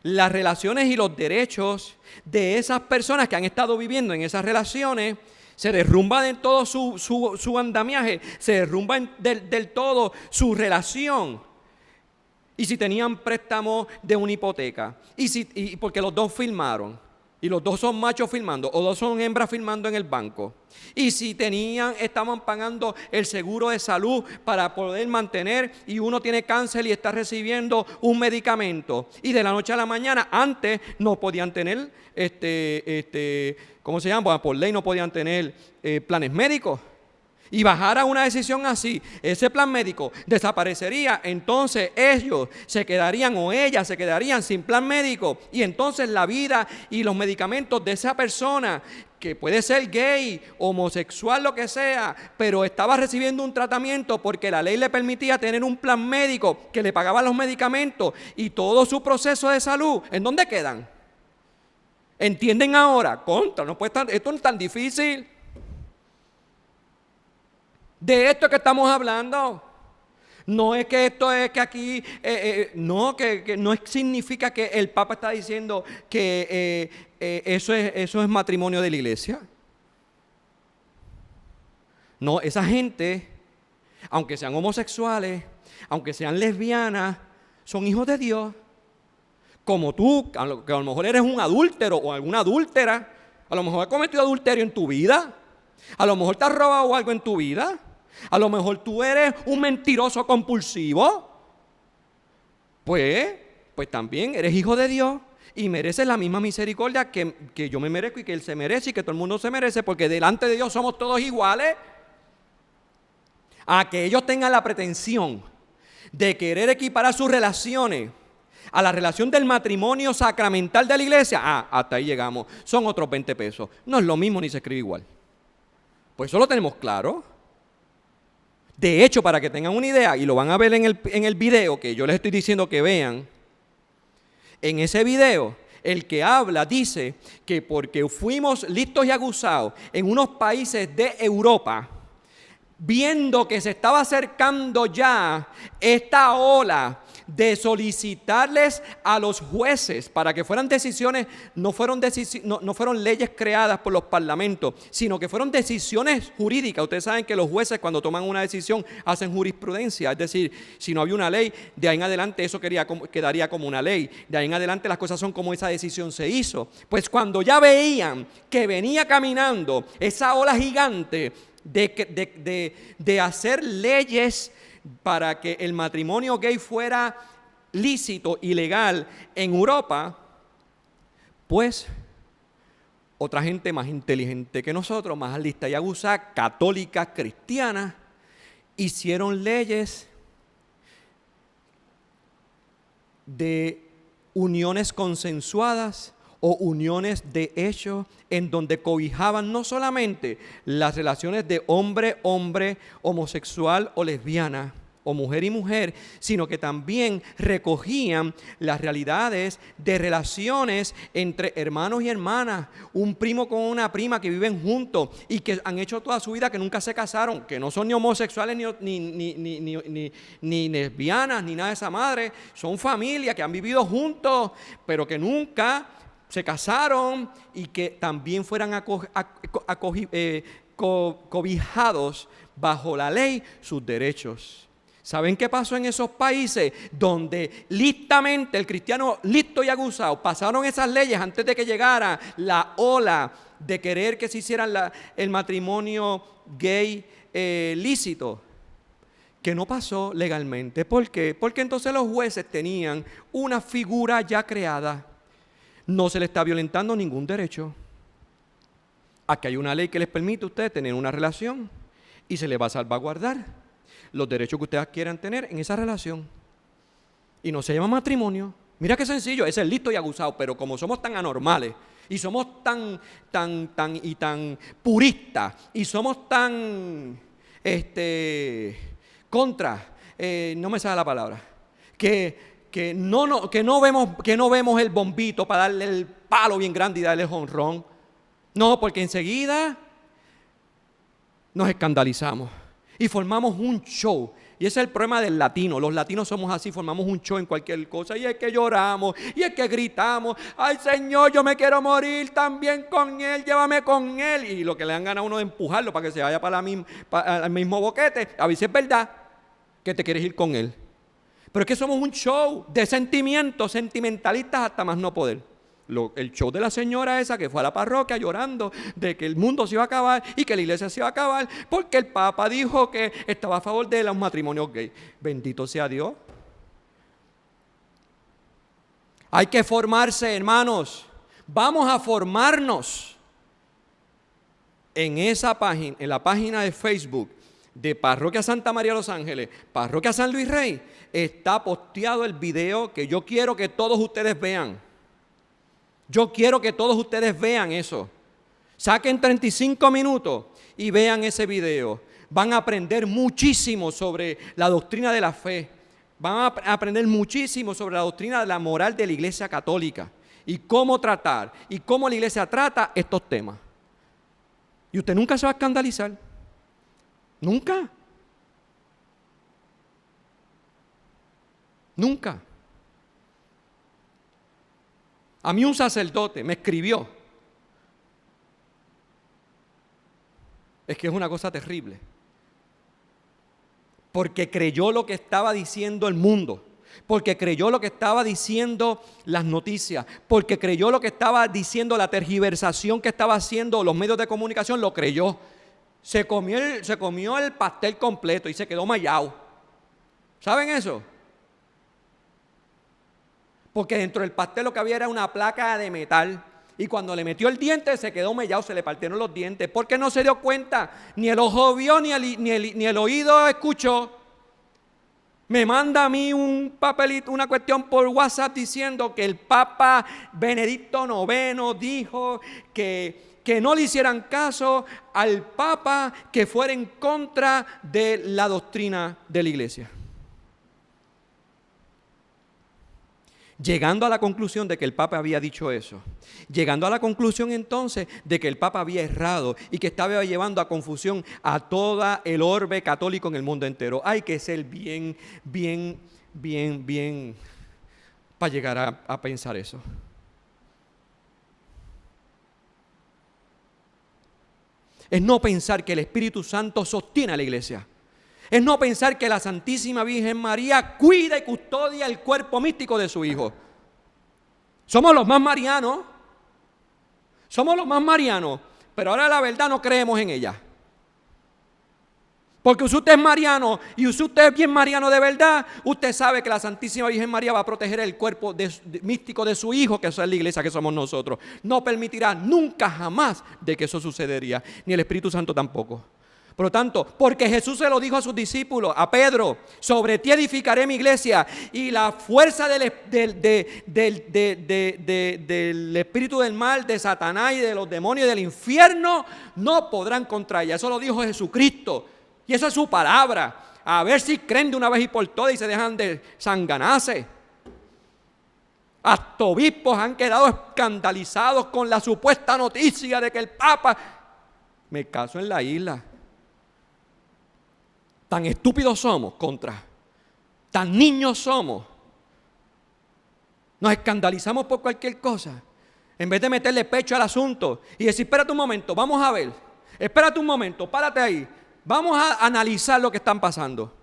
las relaciones y los derechos de esas personas que han estado viviendo en esas relaciones? Se derrumba en todo su andamiaje, se derrumba del todo su relación. Y si tenían préstamo de una hipoteca, y porque los dos firmaron, y los dos son machos firmando, o dos son hembras firmando en el banco. Y si estaban pagando el seguro de salud para poder mantener, y uno tiene cáncer y está recibiendo un medicamento, y de la noche a la mañana, antes no podían tener, ¿cómo se llama? Bueno, por ley no podían tener planes médicos. Y bajara una decisión así, ese plan médico desaparecería, entonces ellos se quedarían o ellas se quedarían sin plan médico, y entonces la vida y los medicamentos de esa persona, que puede ser gay, homosexual, lo que sea, pero estaba recibiendo un tratamiento porque la ley le permitía tener un plan médico que le pagaba los medicamentos y todo su proceso de salud, ¿en dónde quedan? ¿Entienden ahora? Esto no es tan difícil. De esto que estamos hablando. No es que esto es que aquí, no, que no significa que el Papa está diciendo que eso es matrimonio de la iglesia. No, esa gente, aunque sean homosexuales, aunque sean lesbianas, son hijos de Dios. Como tú, que a lo mejor eres un adúltero o alguna adúltera, a lo mejor has cometido adulterio en tu vida, a lo mejor te has robado algo en tu vida, a lo mejor tú eres un mentiroso compulsivo, pues también eres hijo de Dios y mereces la misma misericordia que yo me merezco y que Él se merece y que todo el mundo se merece, porque delante de Dios somos todos iguales. A que ellos tengan la pretensión de querer equiparar sus relaciones a la relación del matrimonio sacramental de la iglesia, hasta ahí llegamos, son otros 20 pesos. No es lo mismo ni se escribe igual. Pues eso lo tenemos claro. De hecho, para que tengan una idea, y lo van a ver en el video que yo les estoy diciendo que vean, en ese video, el que habla dice que porque fuimos listos y aguzados en unos países de Europa, viendo que se estaba acercando ya esta ola de solicitarles a los jueces para que fueran decisiones, no fueron leyes creadas por los parlamentos, sino que fueron decisiones jurídicas. Ustedes saben que los jueces cuando toman una decisión hacen jurisprudencia, es decir, si no había una ley, de ahí en adelante eso quedaría como una ley, de ahí en adelante las cosas son como esa decisión se hizo. Pues cuando ya veían que venía caminando esa ola gigante de hacer leyes para que el matrimonio gay fuera lícito y legal en Europa, pues otra gente más inteligente que nosotros, más lista y aguza, católicas, cristianas, hicieron leyes de uniones consensuadas o uniones de hecho, en donde cobijaban no solamente las relaciones de hombre-hombre, homosexual o lesbiana, o mujer y mujer, sino que también recogían las realidades de relaciones entre hermanos y hermanas, un primo con una prima que viven juntos y que han hecho toda su vida, que nunca se casaron, que no son ni homosexuales ni lesbianas, ni nada de esa madre, son familias que han vivido juntos, pero que nunca se casaron y que también fueran cobijados bajo la ley sus derechos. ¿Saben qué pasó en esos países donde listamente el cristiano listo y aguzado pasaron esas leyes antes de que llegara la ola de querer que se hiciera el matrimonio gay lícito? Que no pasó legalmente. ¿Por qué? Porque entonces los jueces tenían una figura ya creada. No se les está violentando ningún derecho. Aquí hay una ley que les permite a ustedes tener una relación y se les va a salvaguardar los derechos que ustedes quieran tener en esa relación. Y no se llama matrimonio. Mira qué sencillo, es el listo y aguzado, pero como somos tan anormales y somos tan puristas y somos tan no me sale la palabra, que no vemos el bombito para darle el palo bien grande y darle el jonrón. No, porque enseguida nos escandalizamos y formamos un show. Y ese es el problema del latino. Los latinos somos así, formamos un show en cualquier cosa. Y es que lloramos, y es que gritamos: ¡ay, Señor, yo me quiero morir también con Él, llévame con Él! Y lo que le dan ganas a uno de empujarlo para que se vaya para el mismo boquete. A veces es verdad que te quieres ir con Él. Pero es que somos un show de sentimientos, sentimentalistas hasta más no poder. El show de la señora esa que fue a la parroquia llorando de que el mundo se iba a acabar y que la iglesia se iba a acabar porque el Papa dijo que estaba a favor de los matrimonios gays. Bendito sea Dios. Hay que formarse, hermanos. Vamos a formarnos. En esa página, en la página de Facebook de Parroquia Santa María de los Ángeles, Parroquia San Luis Rey, está posteado el video que yo quiero que todos ustedes vean. Yo quiero que todos ustedes vean eso. Saquen 35 minutos y vean ese video. Van a aprender muchísimo sobre la doctrina de la fe. Van a aprender muchísimo sobre la doctrina de la moral de la Iglesia Católica y cómo tratar y cómo la Iglesia trata estos temas. Y usted nunca se va a escandalizar. Nunca. Nunca. A mí un sacerdote me escribió. Es que es una cosa terrible. Porque creyó lo que estaba diciendo el mundo. Porque creyó lo que estaba diciendo las noticias. Porque creyó lo que estaba diciendo la tergiversación que estaba haciendo los medios de comunicación. Lo creyó. Se comió el pastel completo y se quedó mallado. ¿Saben eso? Porque dentro del pastel lo que había era una placa de metal. Y cuando le metió el diente se quedó mellado, se le partieron los dientes. Porque no se dio cuenta. Ni el ojo vio, ni el oído escuchó. Me manda a mí un papelito, una cuestión por WhatsApp diciendo que el Papa Benedicto IX dijo que no le hicieran caso al Papa que fuera en contra de la doctrina de la Iglesia. Llegando a la conclusión de que el Papa había dicho eso, llegando a la conclusión entonces de que el Papa había errado y que estaba llevando a confusión a toda el orbe católico en el mundo entero. Hay que ser bien para llegar a pensar eso. Es no pensar que el Espíritu Santo sostiene a la iglesia. Es no pensar que la Santísima Virgen María cuida y custodia el cuerpo místico de su Hijo. Somos los más marianos. Somos los más marianos. Pero ahora la verdad no creemos en ella. Porque si usted es mariano y si usted es bien mariano de verdad, usted sabe que la Santísima Virgen María va a proteger el cuerpo místico de su Hijo, que eso es la iglesia que somos nosotros. No permitirá nunca jamás de que eso sucedería. Ni el Espíritu Santo tampoco. Por lo tanto, porque Jesús se lo dijo a sus discípulos, a Pedro, sobre ti edificaré mi iglesia y la fuerza del espíritu del mal, de Satanás y de los demonios del infierno no podrán contra ella. Eso lo dijo Jesucristo y eso es su palabra. A ver si creen de una vez y por todas y se dejan de sanganarse. Hasta obispos han quedado escandalizados con la supuesta noticia de que el Papa... Me caso en la isla. Tan estúpidos somos tan niños somos. Nos escandalizamos por cualquier cosa. En vez de meterle pecho al asunto y decir, espérate un momento, vamos a ver. Espérate un momento, párate ahí. Vamos a analizar lo que están pasando.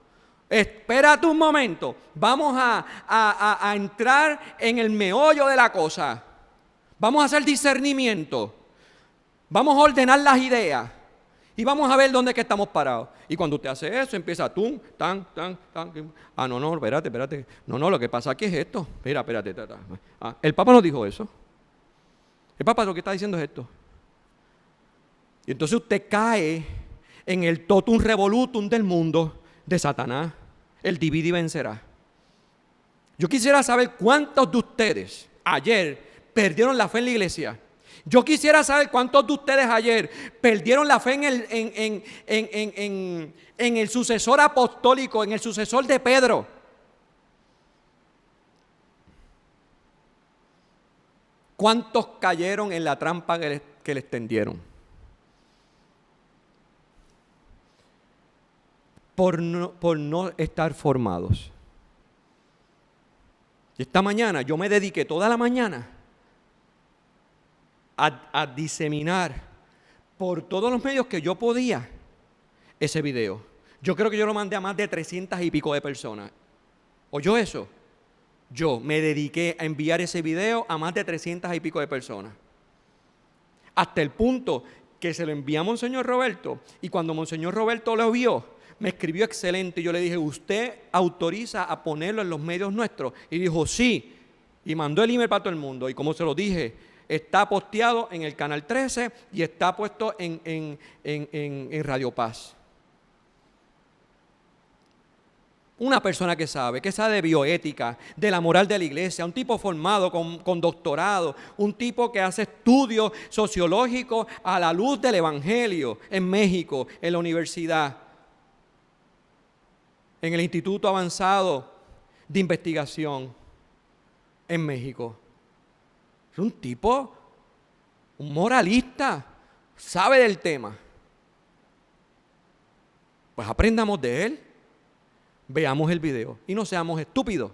Espérate un momento, vamos a entrar en el meollo de la cosa. Vamos a hacer discernimiento. Vamos a ordenar las ideas. Y vamos a ver dónde es que estamos parados. Y cuando usted hace eso, empieza tum, tan. Ah, no, espérate. No, lo que pasa aquí es esto. Espérate. El Papa nos dijo eso. El Papa lo que está diciendo es esto. Y entonces usted cae en el totum revolutum del mundo de Satanás. El divide y vencerá. Yo quisiera saber cuántos de ustedes ayer perdieron la fe en la iglesia. Yo quisiera saber cuántos de ustedes ayer perdieron la fe en el sucesor apostólico, en el sucesor de Pedro. ¿Cuántos cayeron en la trampa que les tendieron? Por no estar formados. Y esta mañana yo me dediqué toda la mañana a diseminar por todos los medios que yo podía ese video. Yo creo que yo lo mandé a más de 300 y pico de personas. ¿Oyó eso? Yo me dediqué a enviar ese video a más de 300 y pico de personas. Hasta el punto que se lo envié a Monseñor Roberto y cuando Monseñor Roberto lo vio, me escribió excelente y yo le dije, ¿usted autoriza a ponerlo en los medios nuestros? Y dijo, sí. Y mandó el email para todo el mundo. Y como se lo dije, está posteado en el Canal 13 y está puesto en Radio Paz. Una persona que sabe de bioética, de la moral de la iglesia, un tipo formado con doctorado, un tipo que hace estudios sociológicos a la luz del Evangelio en México, en la universidad, en el Instituto Avanzado de Investigación en México. Es un tipo, un moralista, sabe del tema. Pues aprendamos de él, veamos el video y no seamos estúpidos.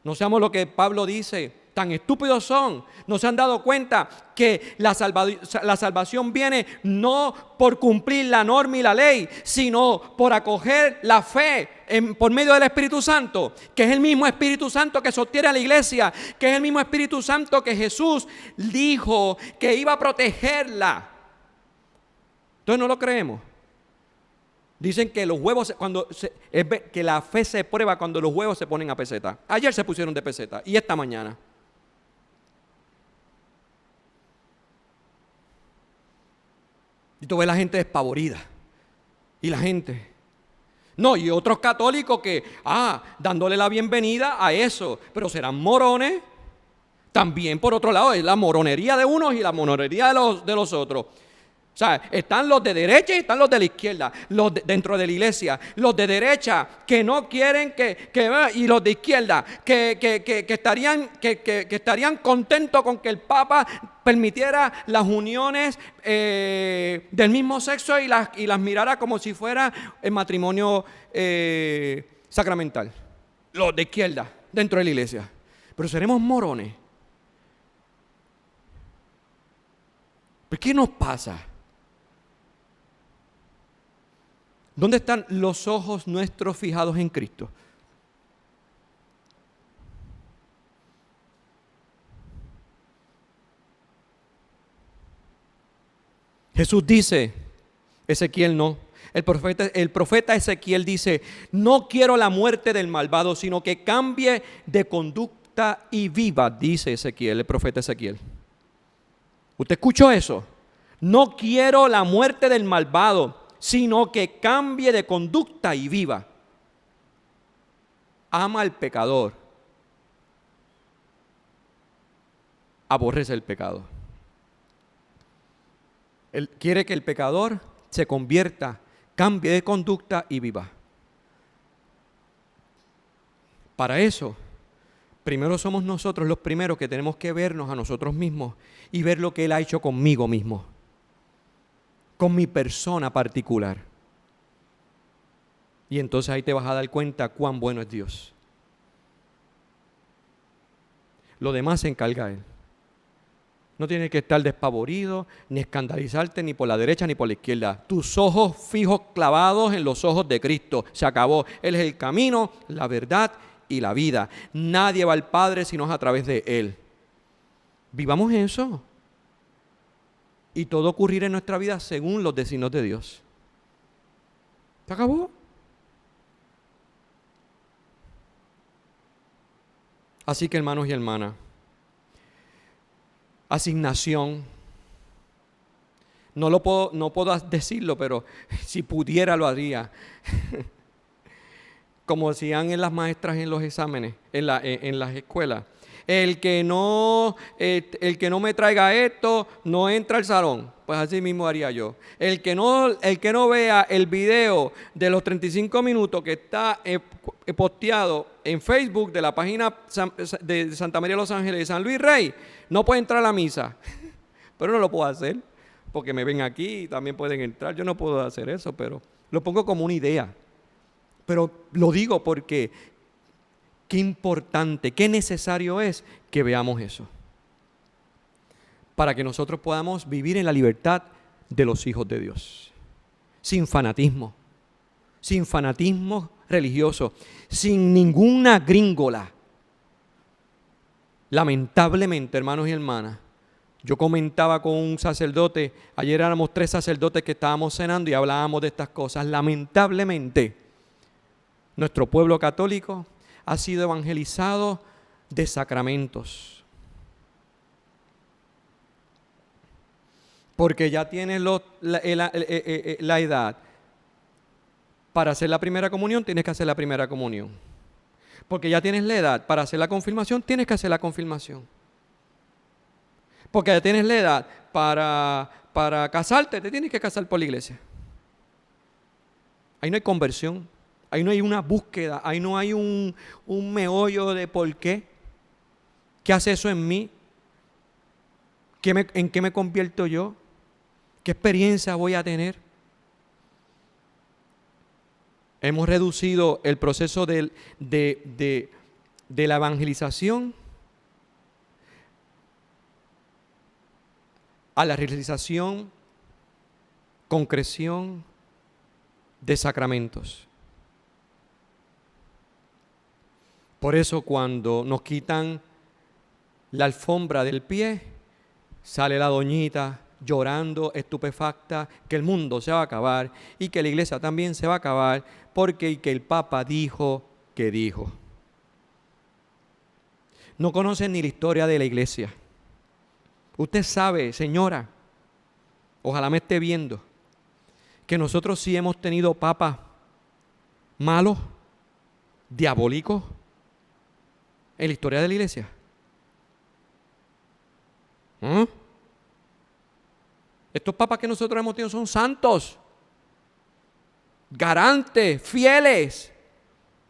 No seamos lo que Pablo dice, tan estúpidos son. No se han dado cuenta que la salvación viene no por cumplir la norma y la ley, sino por acoger la fe por medio del Espíritu Santo, que es el mismo Espíritu Santo que sostiene a la iglesia, que es el mismo Espíritu Santo que Jesús dijo que iba a protegerla. Entonces no lo creemos. Dicen que los huevos, que la fe se prueba cuando los huevos se ponen a peseta. Ayer se pusieron de peseta y esta mañana. Y tú ves la gente despavorida. Y la gente. No, y otros católicos que, dándole la bienvenida a eso. Pero serán morones. También por otro lado es la moronería de unos y la moronería de los otros. O sea, están los de derecha y están los de la izquierda, dentro de la iglesia. Los de derecha que no quieren y los de izquierda que estarían contentos con que el Papa permitiera las uniones del mismo sexo y las mirara como si fuera el matrimonio sacramental. Los de izquierda, dentro de la iglesia. Pero seremos morones. ¿Pero qué nos pasa? ¿Dónde están los ojos nuestros fijados en Cristo? Jesús dice, Ezequiel no, el profeta Ezequiel dice, no quiero la muerte del malvado, sino que cambie de conducta y viva, dice Ezequiel, el profeta Ezequiel. ¿Usted escuchó eso? No quiero la muerte del malvado, sino que cambie de conducta y viva. Ama al pecador. Aborrece el pecado. Él quiere que el pecador se convierta, cambie de conducta y viva. Para eso, primero somos nosotros los primeros que tenemos que vernos a nosotros mismos y ver lo que Él ha hecho conmigo mismo, con mi persona particular. Y entonces ahí te vas a dar cuenta cuán bueno es Dios. Lo demás se encarga Él. No tienes que estar despavorido, ni escandalizarte ni por la derecha ni por la izquierda. Tus ojos fijos clavados en los ojos de Cristo. Se acabó. Él es el camino, la verdad y la vida. Nadie va al Padre sino a través de Él. Vivamos eso. Y todo ocurrirá en nuestra vida según los designios de Dios. ¿Se acabó? Así que, hermanos y hermanas, asignación. No puedo decirlo, pero si pudiera lo haría. Como decían en las maestras en los exámenes, en las escuelas. El que no me traiga esto, no entra al salón. Pues así mismo haría yo. El que no vea el video de los 35 minutos que está posteado en Facebook de la página de Santa María de los Ángeles de San Luis Rey, no puede entrar a la misa. Pero no lo puedo hacer, porque me ven aquí y también pueden entrar. Yo no puedo hacer eso, pero lo pongo como una idea. Pero lo digo porque qué importante, qué necesario es que veamos eso. Para que nosotros podamos vivir en la libertad de los hijos de Dios. Sin fanatismo religioso, sin ninguna gringola. Lamentablemente, hermanos y hermanas, yo comentaba con un sacerdote, ayer éramos 3 sacerdotes que estábamos cenando y hablábamos de estas cosas. Lamentablemente, nuestro pueblo católico ha sido evangelizado de sacramentos. Porque ya tienes la edad para hacer la primera comunión, tienes que hacer la primera comunión. Porque ya tienes la edad para hacer la confirmación, tienes que hacer la confirmación. Porque ya tienes la edad para casarte, te tienes que casar por la iglesia. Ahí no hay conversión, ahí no hay una búsqueda, ahí no hay un meollo de por qué. ¿Qué hace eso en mí? ¿En qué me convierto yo? ¿Qué experiencia voy a tener? Hemos reducido el proceso de de la evangelización a la realización, concreción de sacramentos. Por eso cuando nos quitan la alfombra del pie, sale la doñita llorando, estupefacta, que el mundo se va a acabar y que la iglesia también se va a acabar porque que el Papa dijo que dijo. No conocen ni la historia de la iglesia. Usted sabe, señora, ojalá me esté viendo, que nosotros sí hemos tenido papas malos, diabólicos, en la historia de la iglesia. Estos papas que nosotros hemos tenido son santos, garantes, fieles.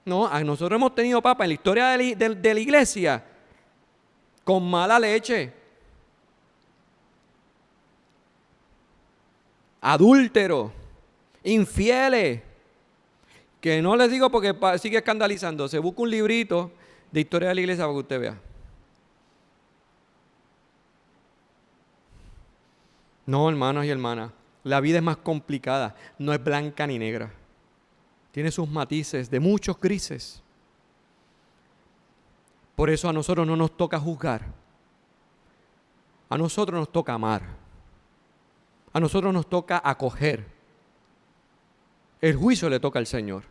No, nosotros hemos tenido papas en la historia de la iglesia con mala leche, adúlteros, infieles, que no les digo porque sigue escandalizando. Se busca un librito de historia de la iglesia para que usted vea. No, hermanos y hermanas, la vida es más complicada, no es blanca ni negra. Tiene sus matices de muchos grises. Por eso a nosotros no nos toca juzgar. A nosotros nos toca amar. A nosotros nos toca acoger. El juicio le toca al Señor.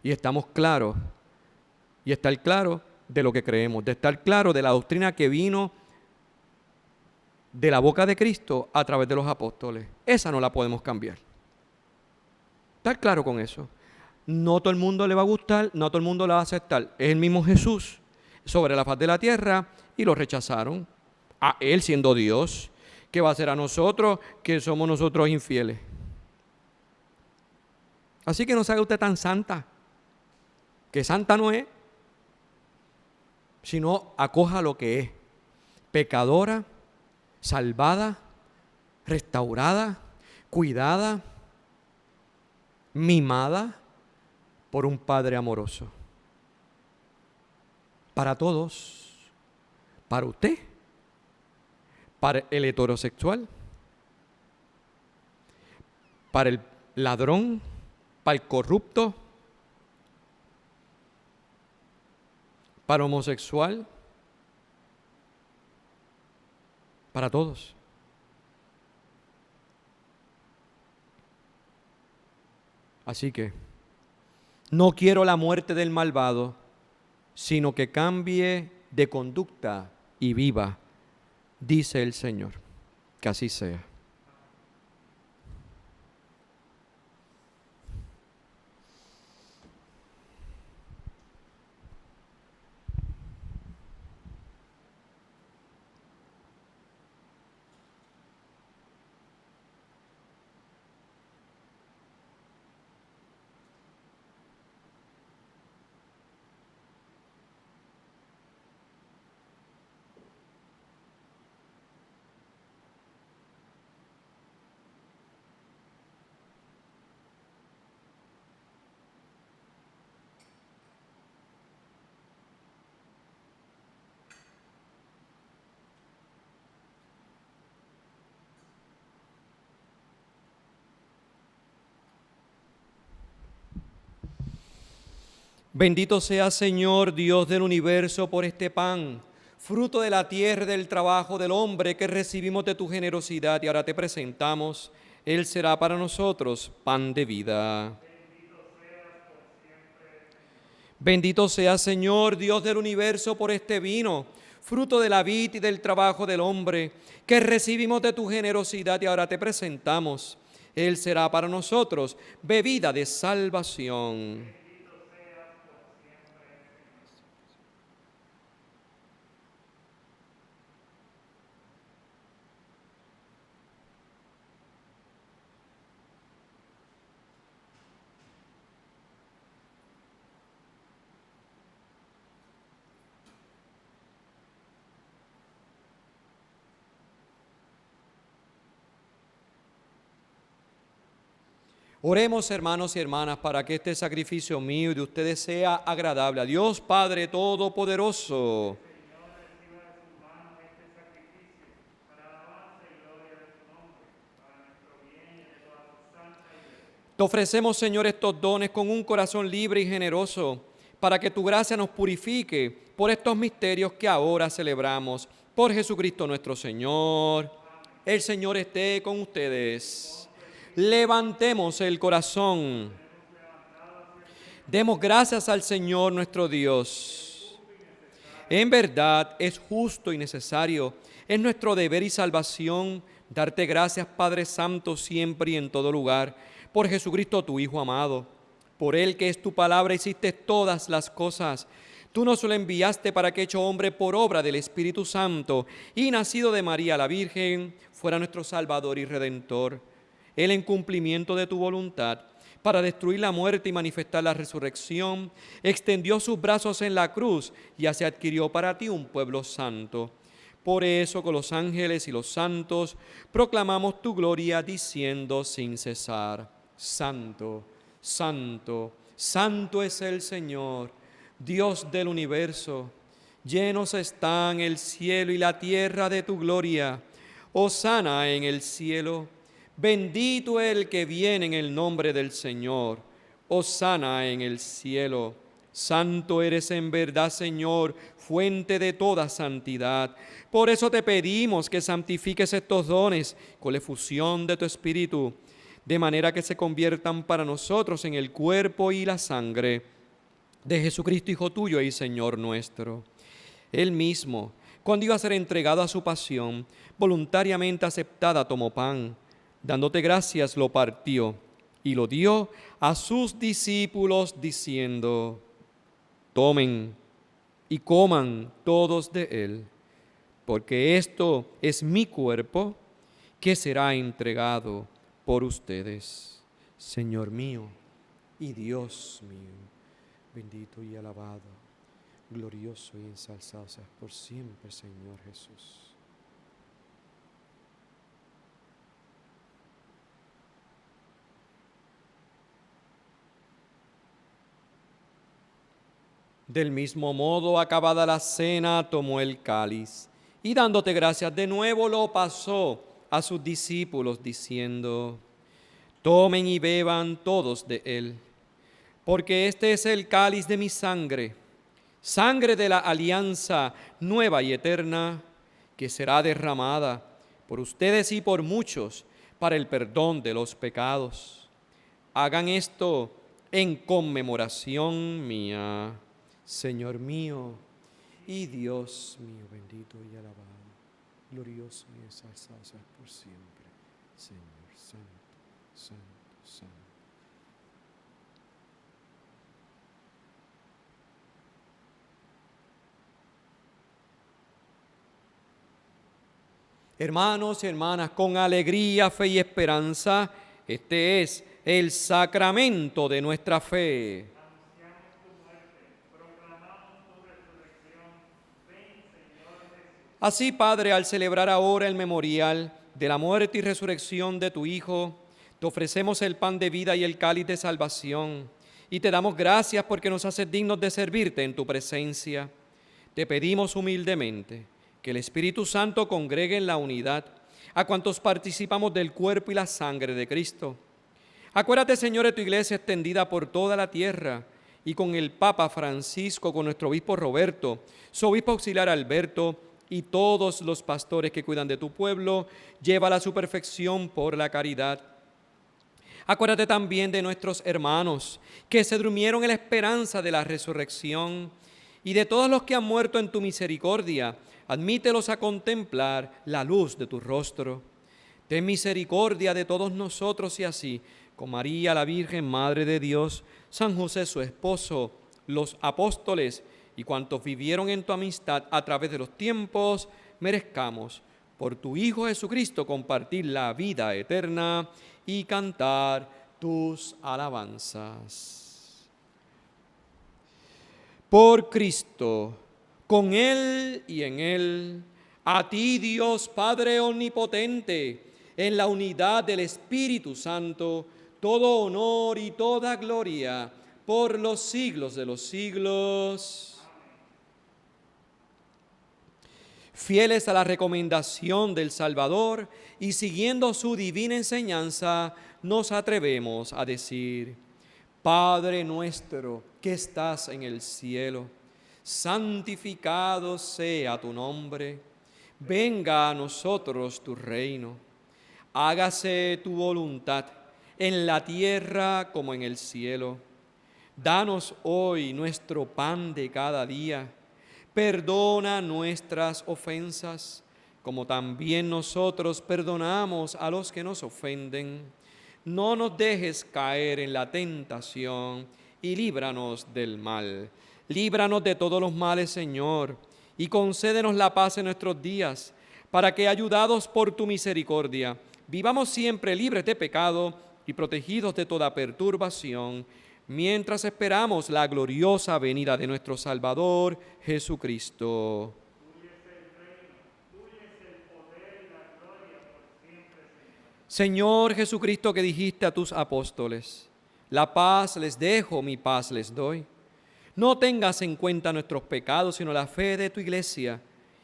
Y estamos claros. Y estar claro de lo que creemos. De estar claro de la doctrina que vino de la boca de Cristo a través de los apóstoles. Esa no la podemos cambiar. Estar claro con eso. No todo el mundo le va a gustar, no todo el mundo la va a aceptar. Es el mismo Jesús sobre la faz de la tierra y lo rechazaron. A Él siendo Dios. ¿Qué va a hacer a nosotros que somos nosotros infieles? Así que no se haga usted tan santa. Que santa no es, sino acoja lo que es. Pecadora, salvada, restaurada, cuidada, mimada por un Padre amoroso. Para todos, para usted, para el heterosexual, para el ladrón, para el corrupto, para el homosexual, para todos. Así que no quiero la muerte del malvado, sino que cambie de conducta y viva, dice el Señor. Que así sea. Bendito sea, Señor, Dios del universo, por este pan, fruto de la tierra y del trabajo del hombre que recibimos de tu generosidad y ahora te presentamos. Él será para nosotros pan de vida. Bendito sea, Señor, Dios del universo, por este vino, fruto de la vid y del trabajo del hombre que recibimos de tu generosidad y ahora te presentamos. Él será para nosotros bebida de salvación. Oremos, hermanos y hermanas, para que este sacrificio mío y de ustedes sea agradable a Dios Padre Todopoderoso. Te ofrecemos, Señor, estos dones con un corazón libre y generoso, para que tu gracia nos purifique por estos misterios que ahora celebramos. Por Jesucristo nuestro Señor. El Señor esté con ustedes. Levantemos el corazón. Demos gracias al Señor nuestro Dios. En verdad es justo y necesario, es nuestro deber y salvación darte gracias, Padre Santo, siempre y en todo lugar, por Jesucristo tu Hijo amado. Por Él, que es tu palabra, hiciste todas las cosas. Tú nos lo enviaste para que, hecho hombre por obra del Espíritu Santo y nacido de María la Virgen, fuera nuestro Salvador y Redentor. Él, en cumplimiento de tu voluntad, para destruir la muerte y manifestar la resurrección, extendió sus brazos en la cruz y así adquirió para ti un pueblo santo. Por eso, con los ángeles y los santos, proclamamos tu gloria, diciendo sin cesar: Santo, Santo, Santo es el Señor, Dios del universo. Llenos están el cielo y la tierra de tu gloria. Hosana en el cielo. Bendito el que viene en el nombre del Señor. Hosana en el cielo. Santo eres en verdad, Señor, fuente de toda santidad. Por eso te pedimos que santifiques estos dones con la efusión de tu Espíritu, de manera que se conviertan para nosotros en el cuerpo y la sangre de Jesucristo, Hijo tuyo y Señor nuestro. Él mismo, cuando iba a ser entregado a su pasión, voluntariamente aceptada, tomó pan, dándote gracias, lo partió y lo dio a sus discípulos, diciendo: tomen y coman todos de él, porque esto es mi cuerpo, que será entregado por ustedes. Señor mío y Dios mío, bendito y alabado, glorioso y ensalzado seas por siempre, Señor Jesús. Del mismo modo, acabada la cena, tomó el cáliz y, dándote gracias de nuevo, lo pasó a sus discípulos, diciendo: tomen y beban todos de él, porque este es el cáliz de mi sangre, sangre de la alianza nueva y eterna, que será derramada por ustedes y por muchos para el perdón de los pecados. Hagan esto en conmemoración mía. Señor mío y Dios mío, bendito y alabado, glorioso y ensalzado seas por siempre, Señor, santo, santo, santo. Hermanos y hermanas, con alegría, fe y esperanza, este es el sacramento de nuestra fe. Así, Padre, al celebrar ahora el memorial de la muerte y resurrección de tu Hijo, te ofrecemos el pan de vida y el cáliz de salvación, y te damos gracias porque nos haces dignos de servirte en tu presencia. Te pedimos humildemente que el Espíritu Santo congregue en la unidad a cuantos participamos del cuerpo y la sangre de Cristo. Acuérdate, Señor, de tu iglesia extendida por toda la tierra, y con el Papa Francisco, con nuestro obispo Roberto, su obispo auxiliar Alberto, y todos los pastores que cuidan de tu pueblo, llévala a su perfección por la caridad. Acuérdate también de nuestros hermanos que se durmieron en la esperanza de la resurrección, y de todos los que han muerto en tu misericordia, admítelos a contemplar la luz de tu rostro. Ten misericordia de todos nosotros, y así, con María la Virgen, Madre de Dios, San José su esposo, los apóstoles y cuantos vivieron en tu amistad a través de los tiempos, merezcamos por tu Hijo Jesucristo compartir la vida eterna y cantar tus alabanzas. Por Cristo, con Él y en Él, a ti, Dios Padre omnipotente, en la unidad del Espíritu Santo, todo honor y toda gloria por los siglos de los siglos. Fieles a la recomendación del Salvador y siguiendo su divina enseñanza, nos atrevemos a decir: Padre nuestro que estás en el cielo, santificado sea tu nombre. Venga a nosotros tu reino. Hágase tu voluntad en la tierra como en el cielo. Danos hoy nuestro pan de cada día. Perdona nuestras ofensas, como también nosotros perdonamos a los que nos ofenden. No nos dejes caer en la tentación y líbranos del mal. Líbranos de todos los males, Señor, y concédenos la paz en nuestros días, para que, ayudados por tu misericordia, vivamos siempre libres de pecado y protegidos de toda perturbación, mientras esperamos la gloriosa venida de nuestro Salvador, Jesucristo. Tuyo es el reino, tuyo es el poder y la gloria por siempre, Señor. Señor Jesucristo, que dijiste a tus apóstoles: la paz les dejo, mi paz les doy. No tengas en cuenta nuestros pecados, sino la fe de tu iglesia,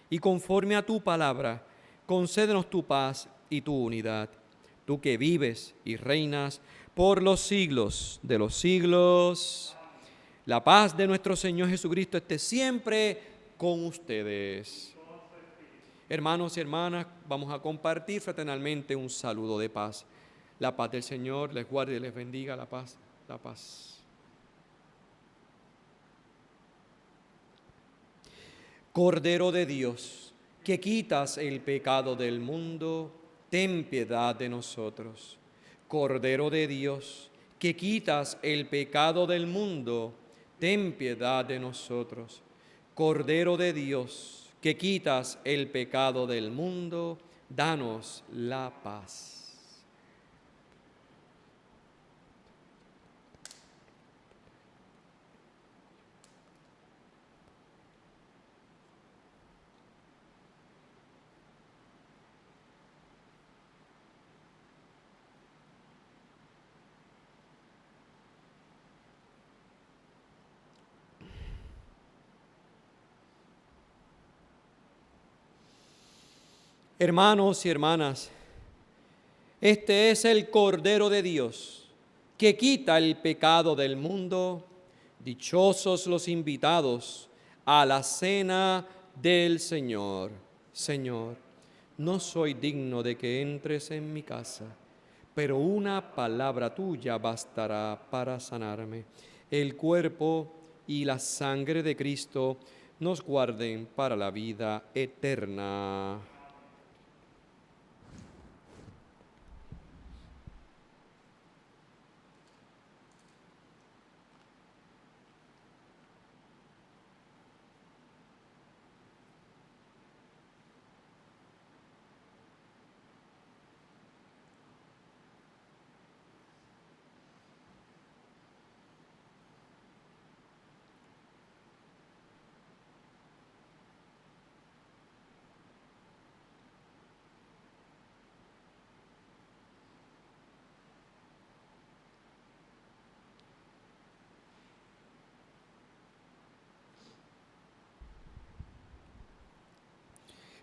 y conforme a tu palabra, concédenos tu paz y tu unidad. Tú que vives y reinas por los siglos de los siglos. La paz de nuestro Señor Jesucristo esté siempre con ustedes. Hermanos y hermanas, vamos a compartir fraternalmente un saludo de paz. La paz del Señor les guarde y les bendiga. La paz, la paz. Cordero de Dios, que quitas el pecado del mundo, ten piedad de nosotros. Cordero de Dios, que quitas el pecado del mundo, ten piedad de nosotros. Cordero de Dios, que quitas el pecado del mundo, danos la paz. Hermanos y hermanas, este es el Cordero de Dios, que quita el pecado del mundo. Dichosos los invitados a la cena del Señor. Señor, no soy digno de que entres en mi casa, pero una palabra tuya bastará para sanarme. El cuerpo y la sangre de Cristo nos guarden para la vida eterna.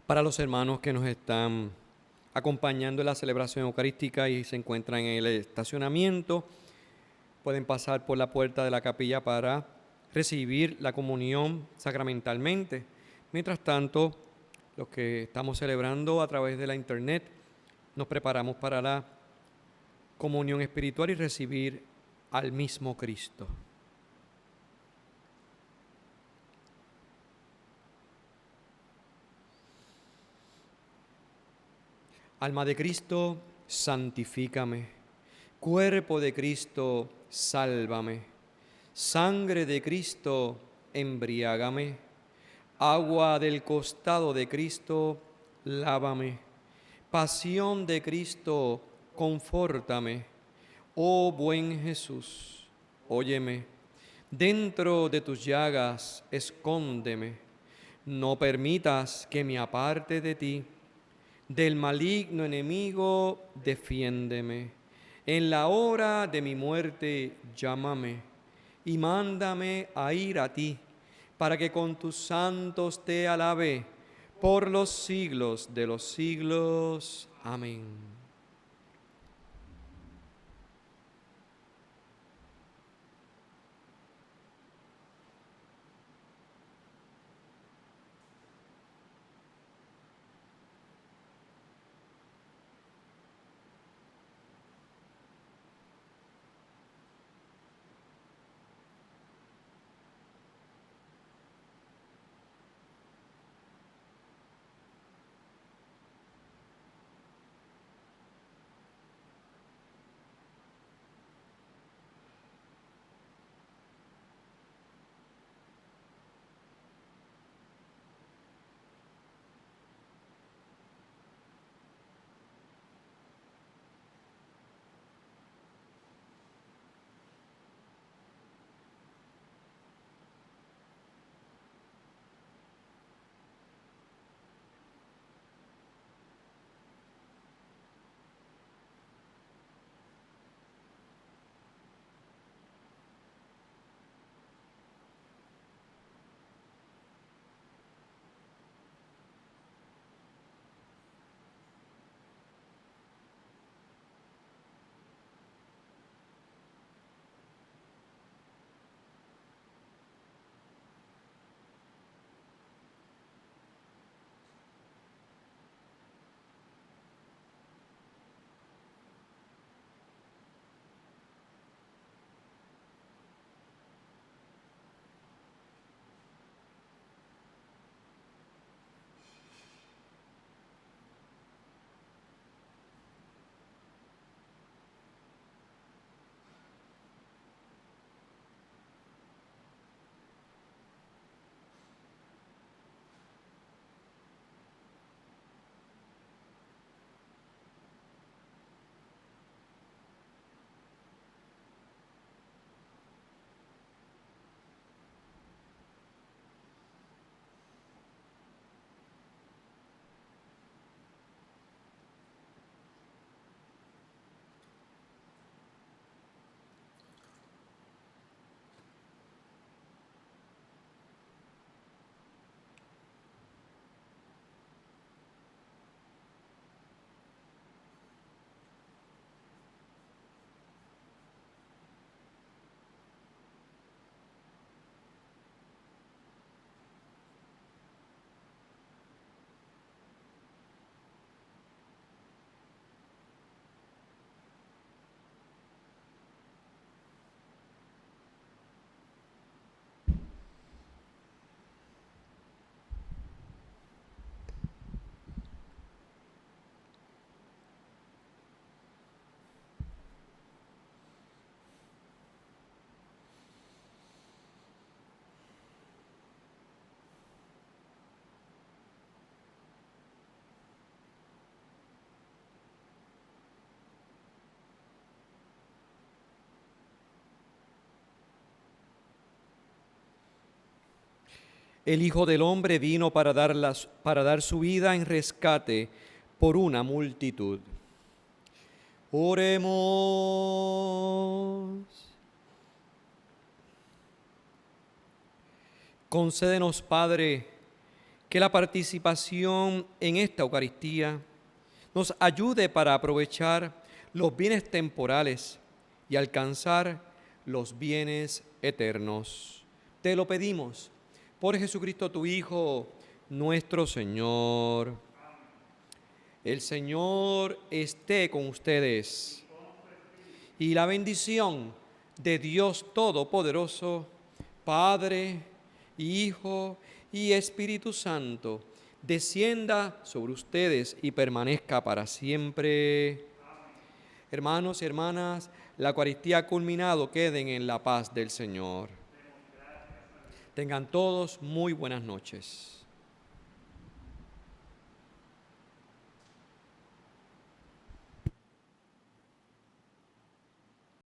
Para los hermanos que nos están acompañando en la celebración eucarística y se encuentran en el estacionamiento, pueden pasar por la puerta de la capilla para recibir la comunión sacramentalmente. Mientras tanto, los que estamos celebrando a través de la internet, nos preparamos para la comunión espiritual y recibir al mismo Cristo. Alma de Cristo, santifícame. Cuerpo de Cristo, sálvame. Sangre de Cristo, embriágame. Agua del costado de Cristo, lávame. Pasión de Cristo, confórtame. Oh buen Jesús, óyeme. Dentro de tus llagas, escóndeme. No permitas que me aparte de ti. Del maligno enemigo, defiéndeme. En la hora de mi muerte, llámame y mándame a ir a ti, para que con tus santos te alabe por los siglos de los siglos. Amén. El Hijo del Hombre vino para dar su vida en rescate por una multitud. Oremos. Concédenos, Padre, que la participación en esta Eucaristía nos ayude para aprovechar los bienes temporales y alcanzar los bienes eternos. Te lo pedimos por Jesucristo, tu Hijo, nuestro Señor. El Señor esté con ustedes. Y la bendición de Dios Todopoderoso, Padre, Hijo y Espíritu Santo, descienda sobre ustedes y permanezca para siempre. Hermanos y hermanas, la Eucaristía ha culminado, queden en la paz del Señor. Tengan todos muy buenas noches.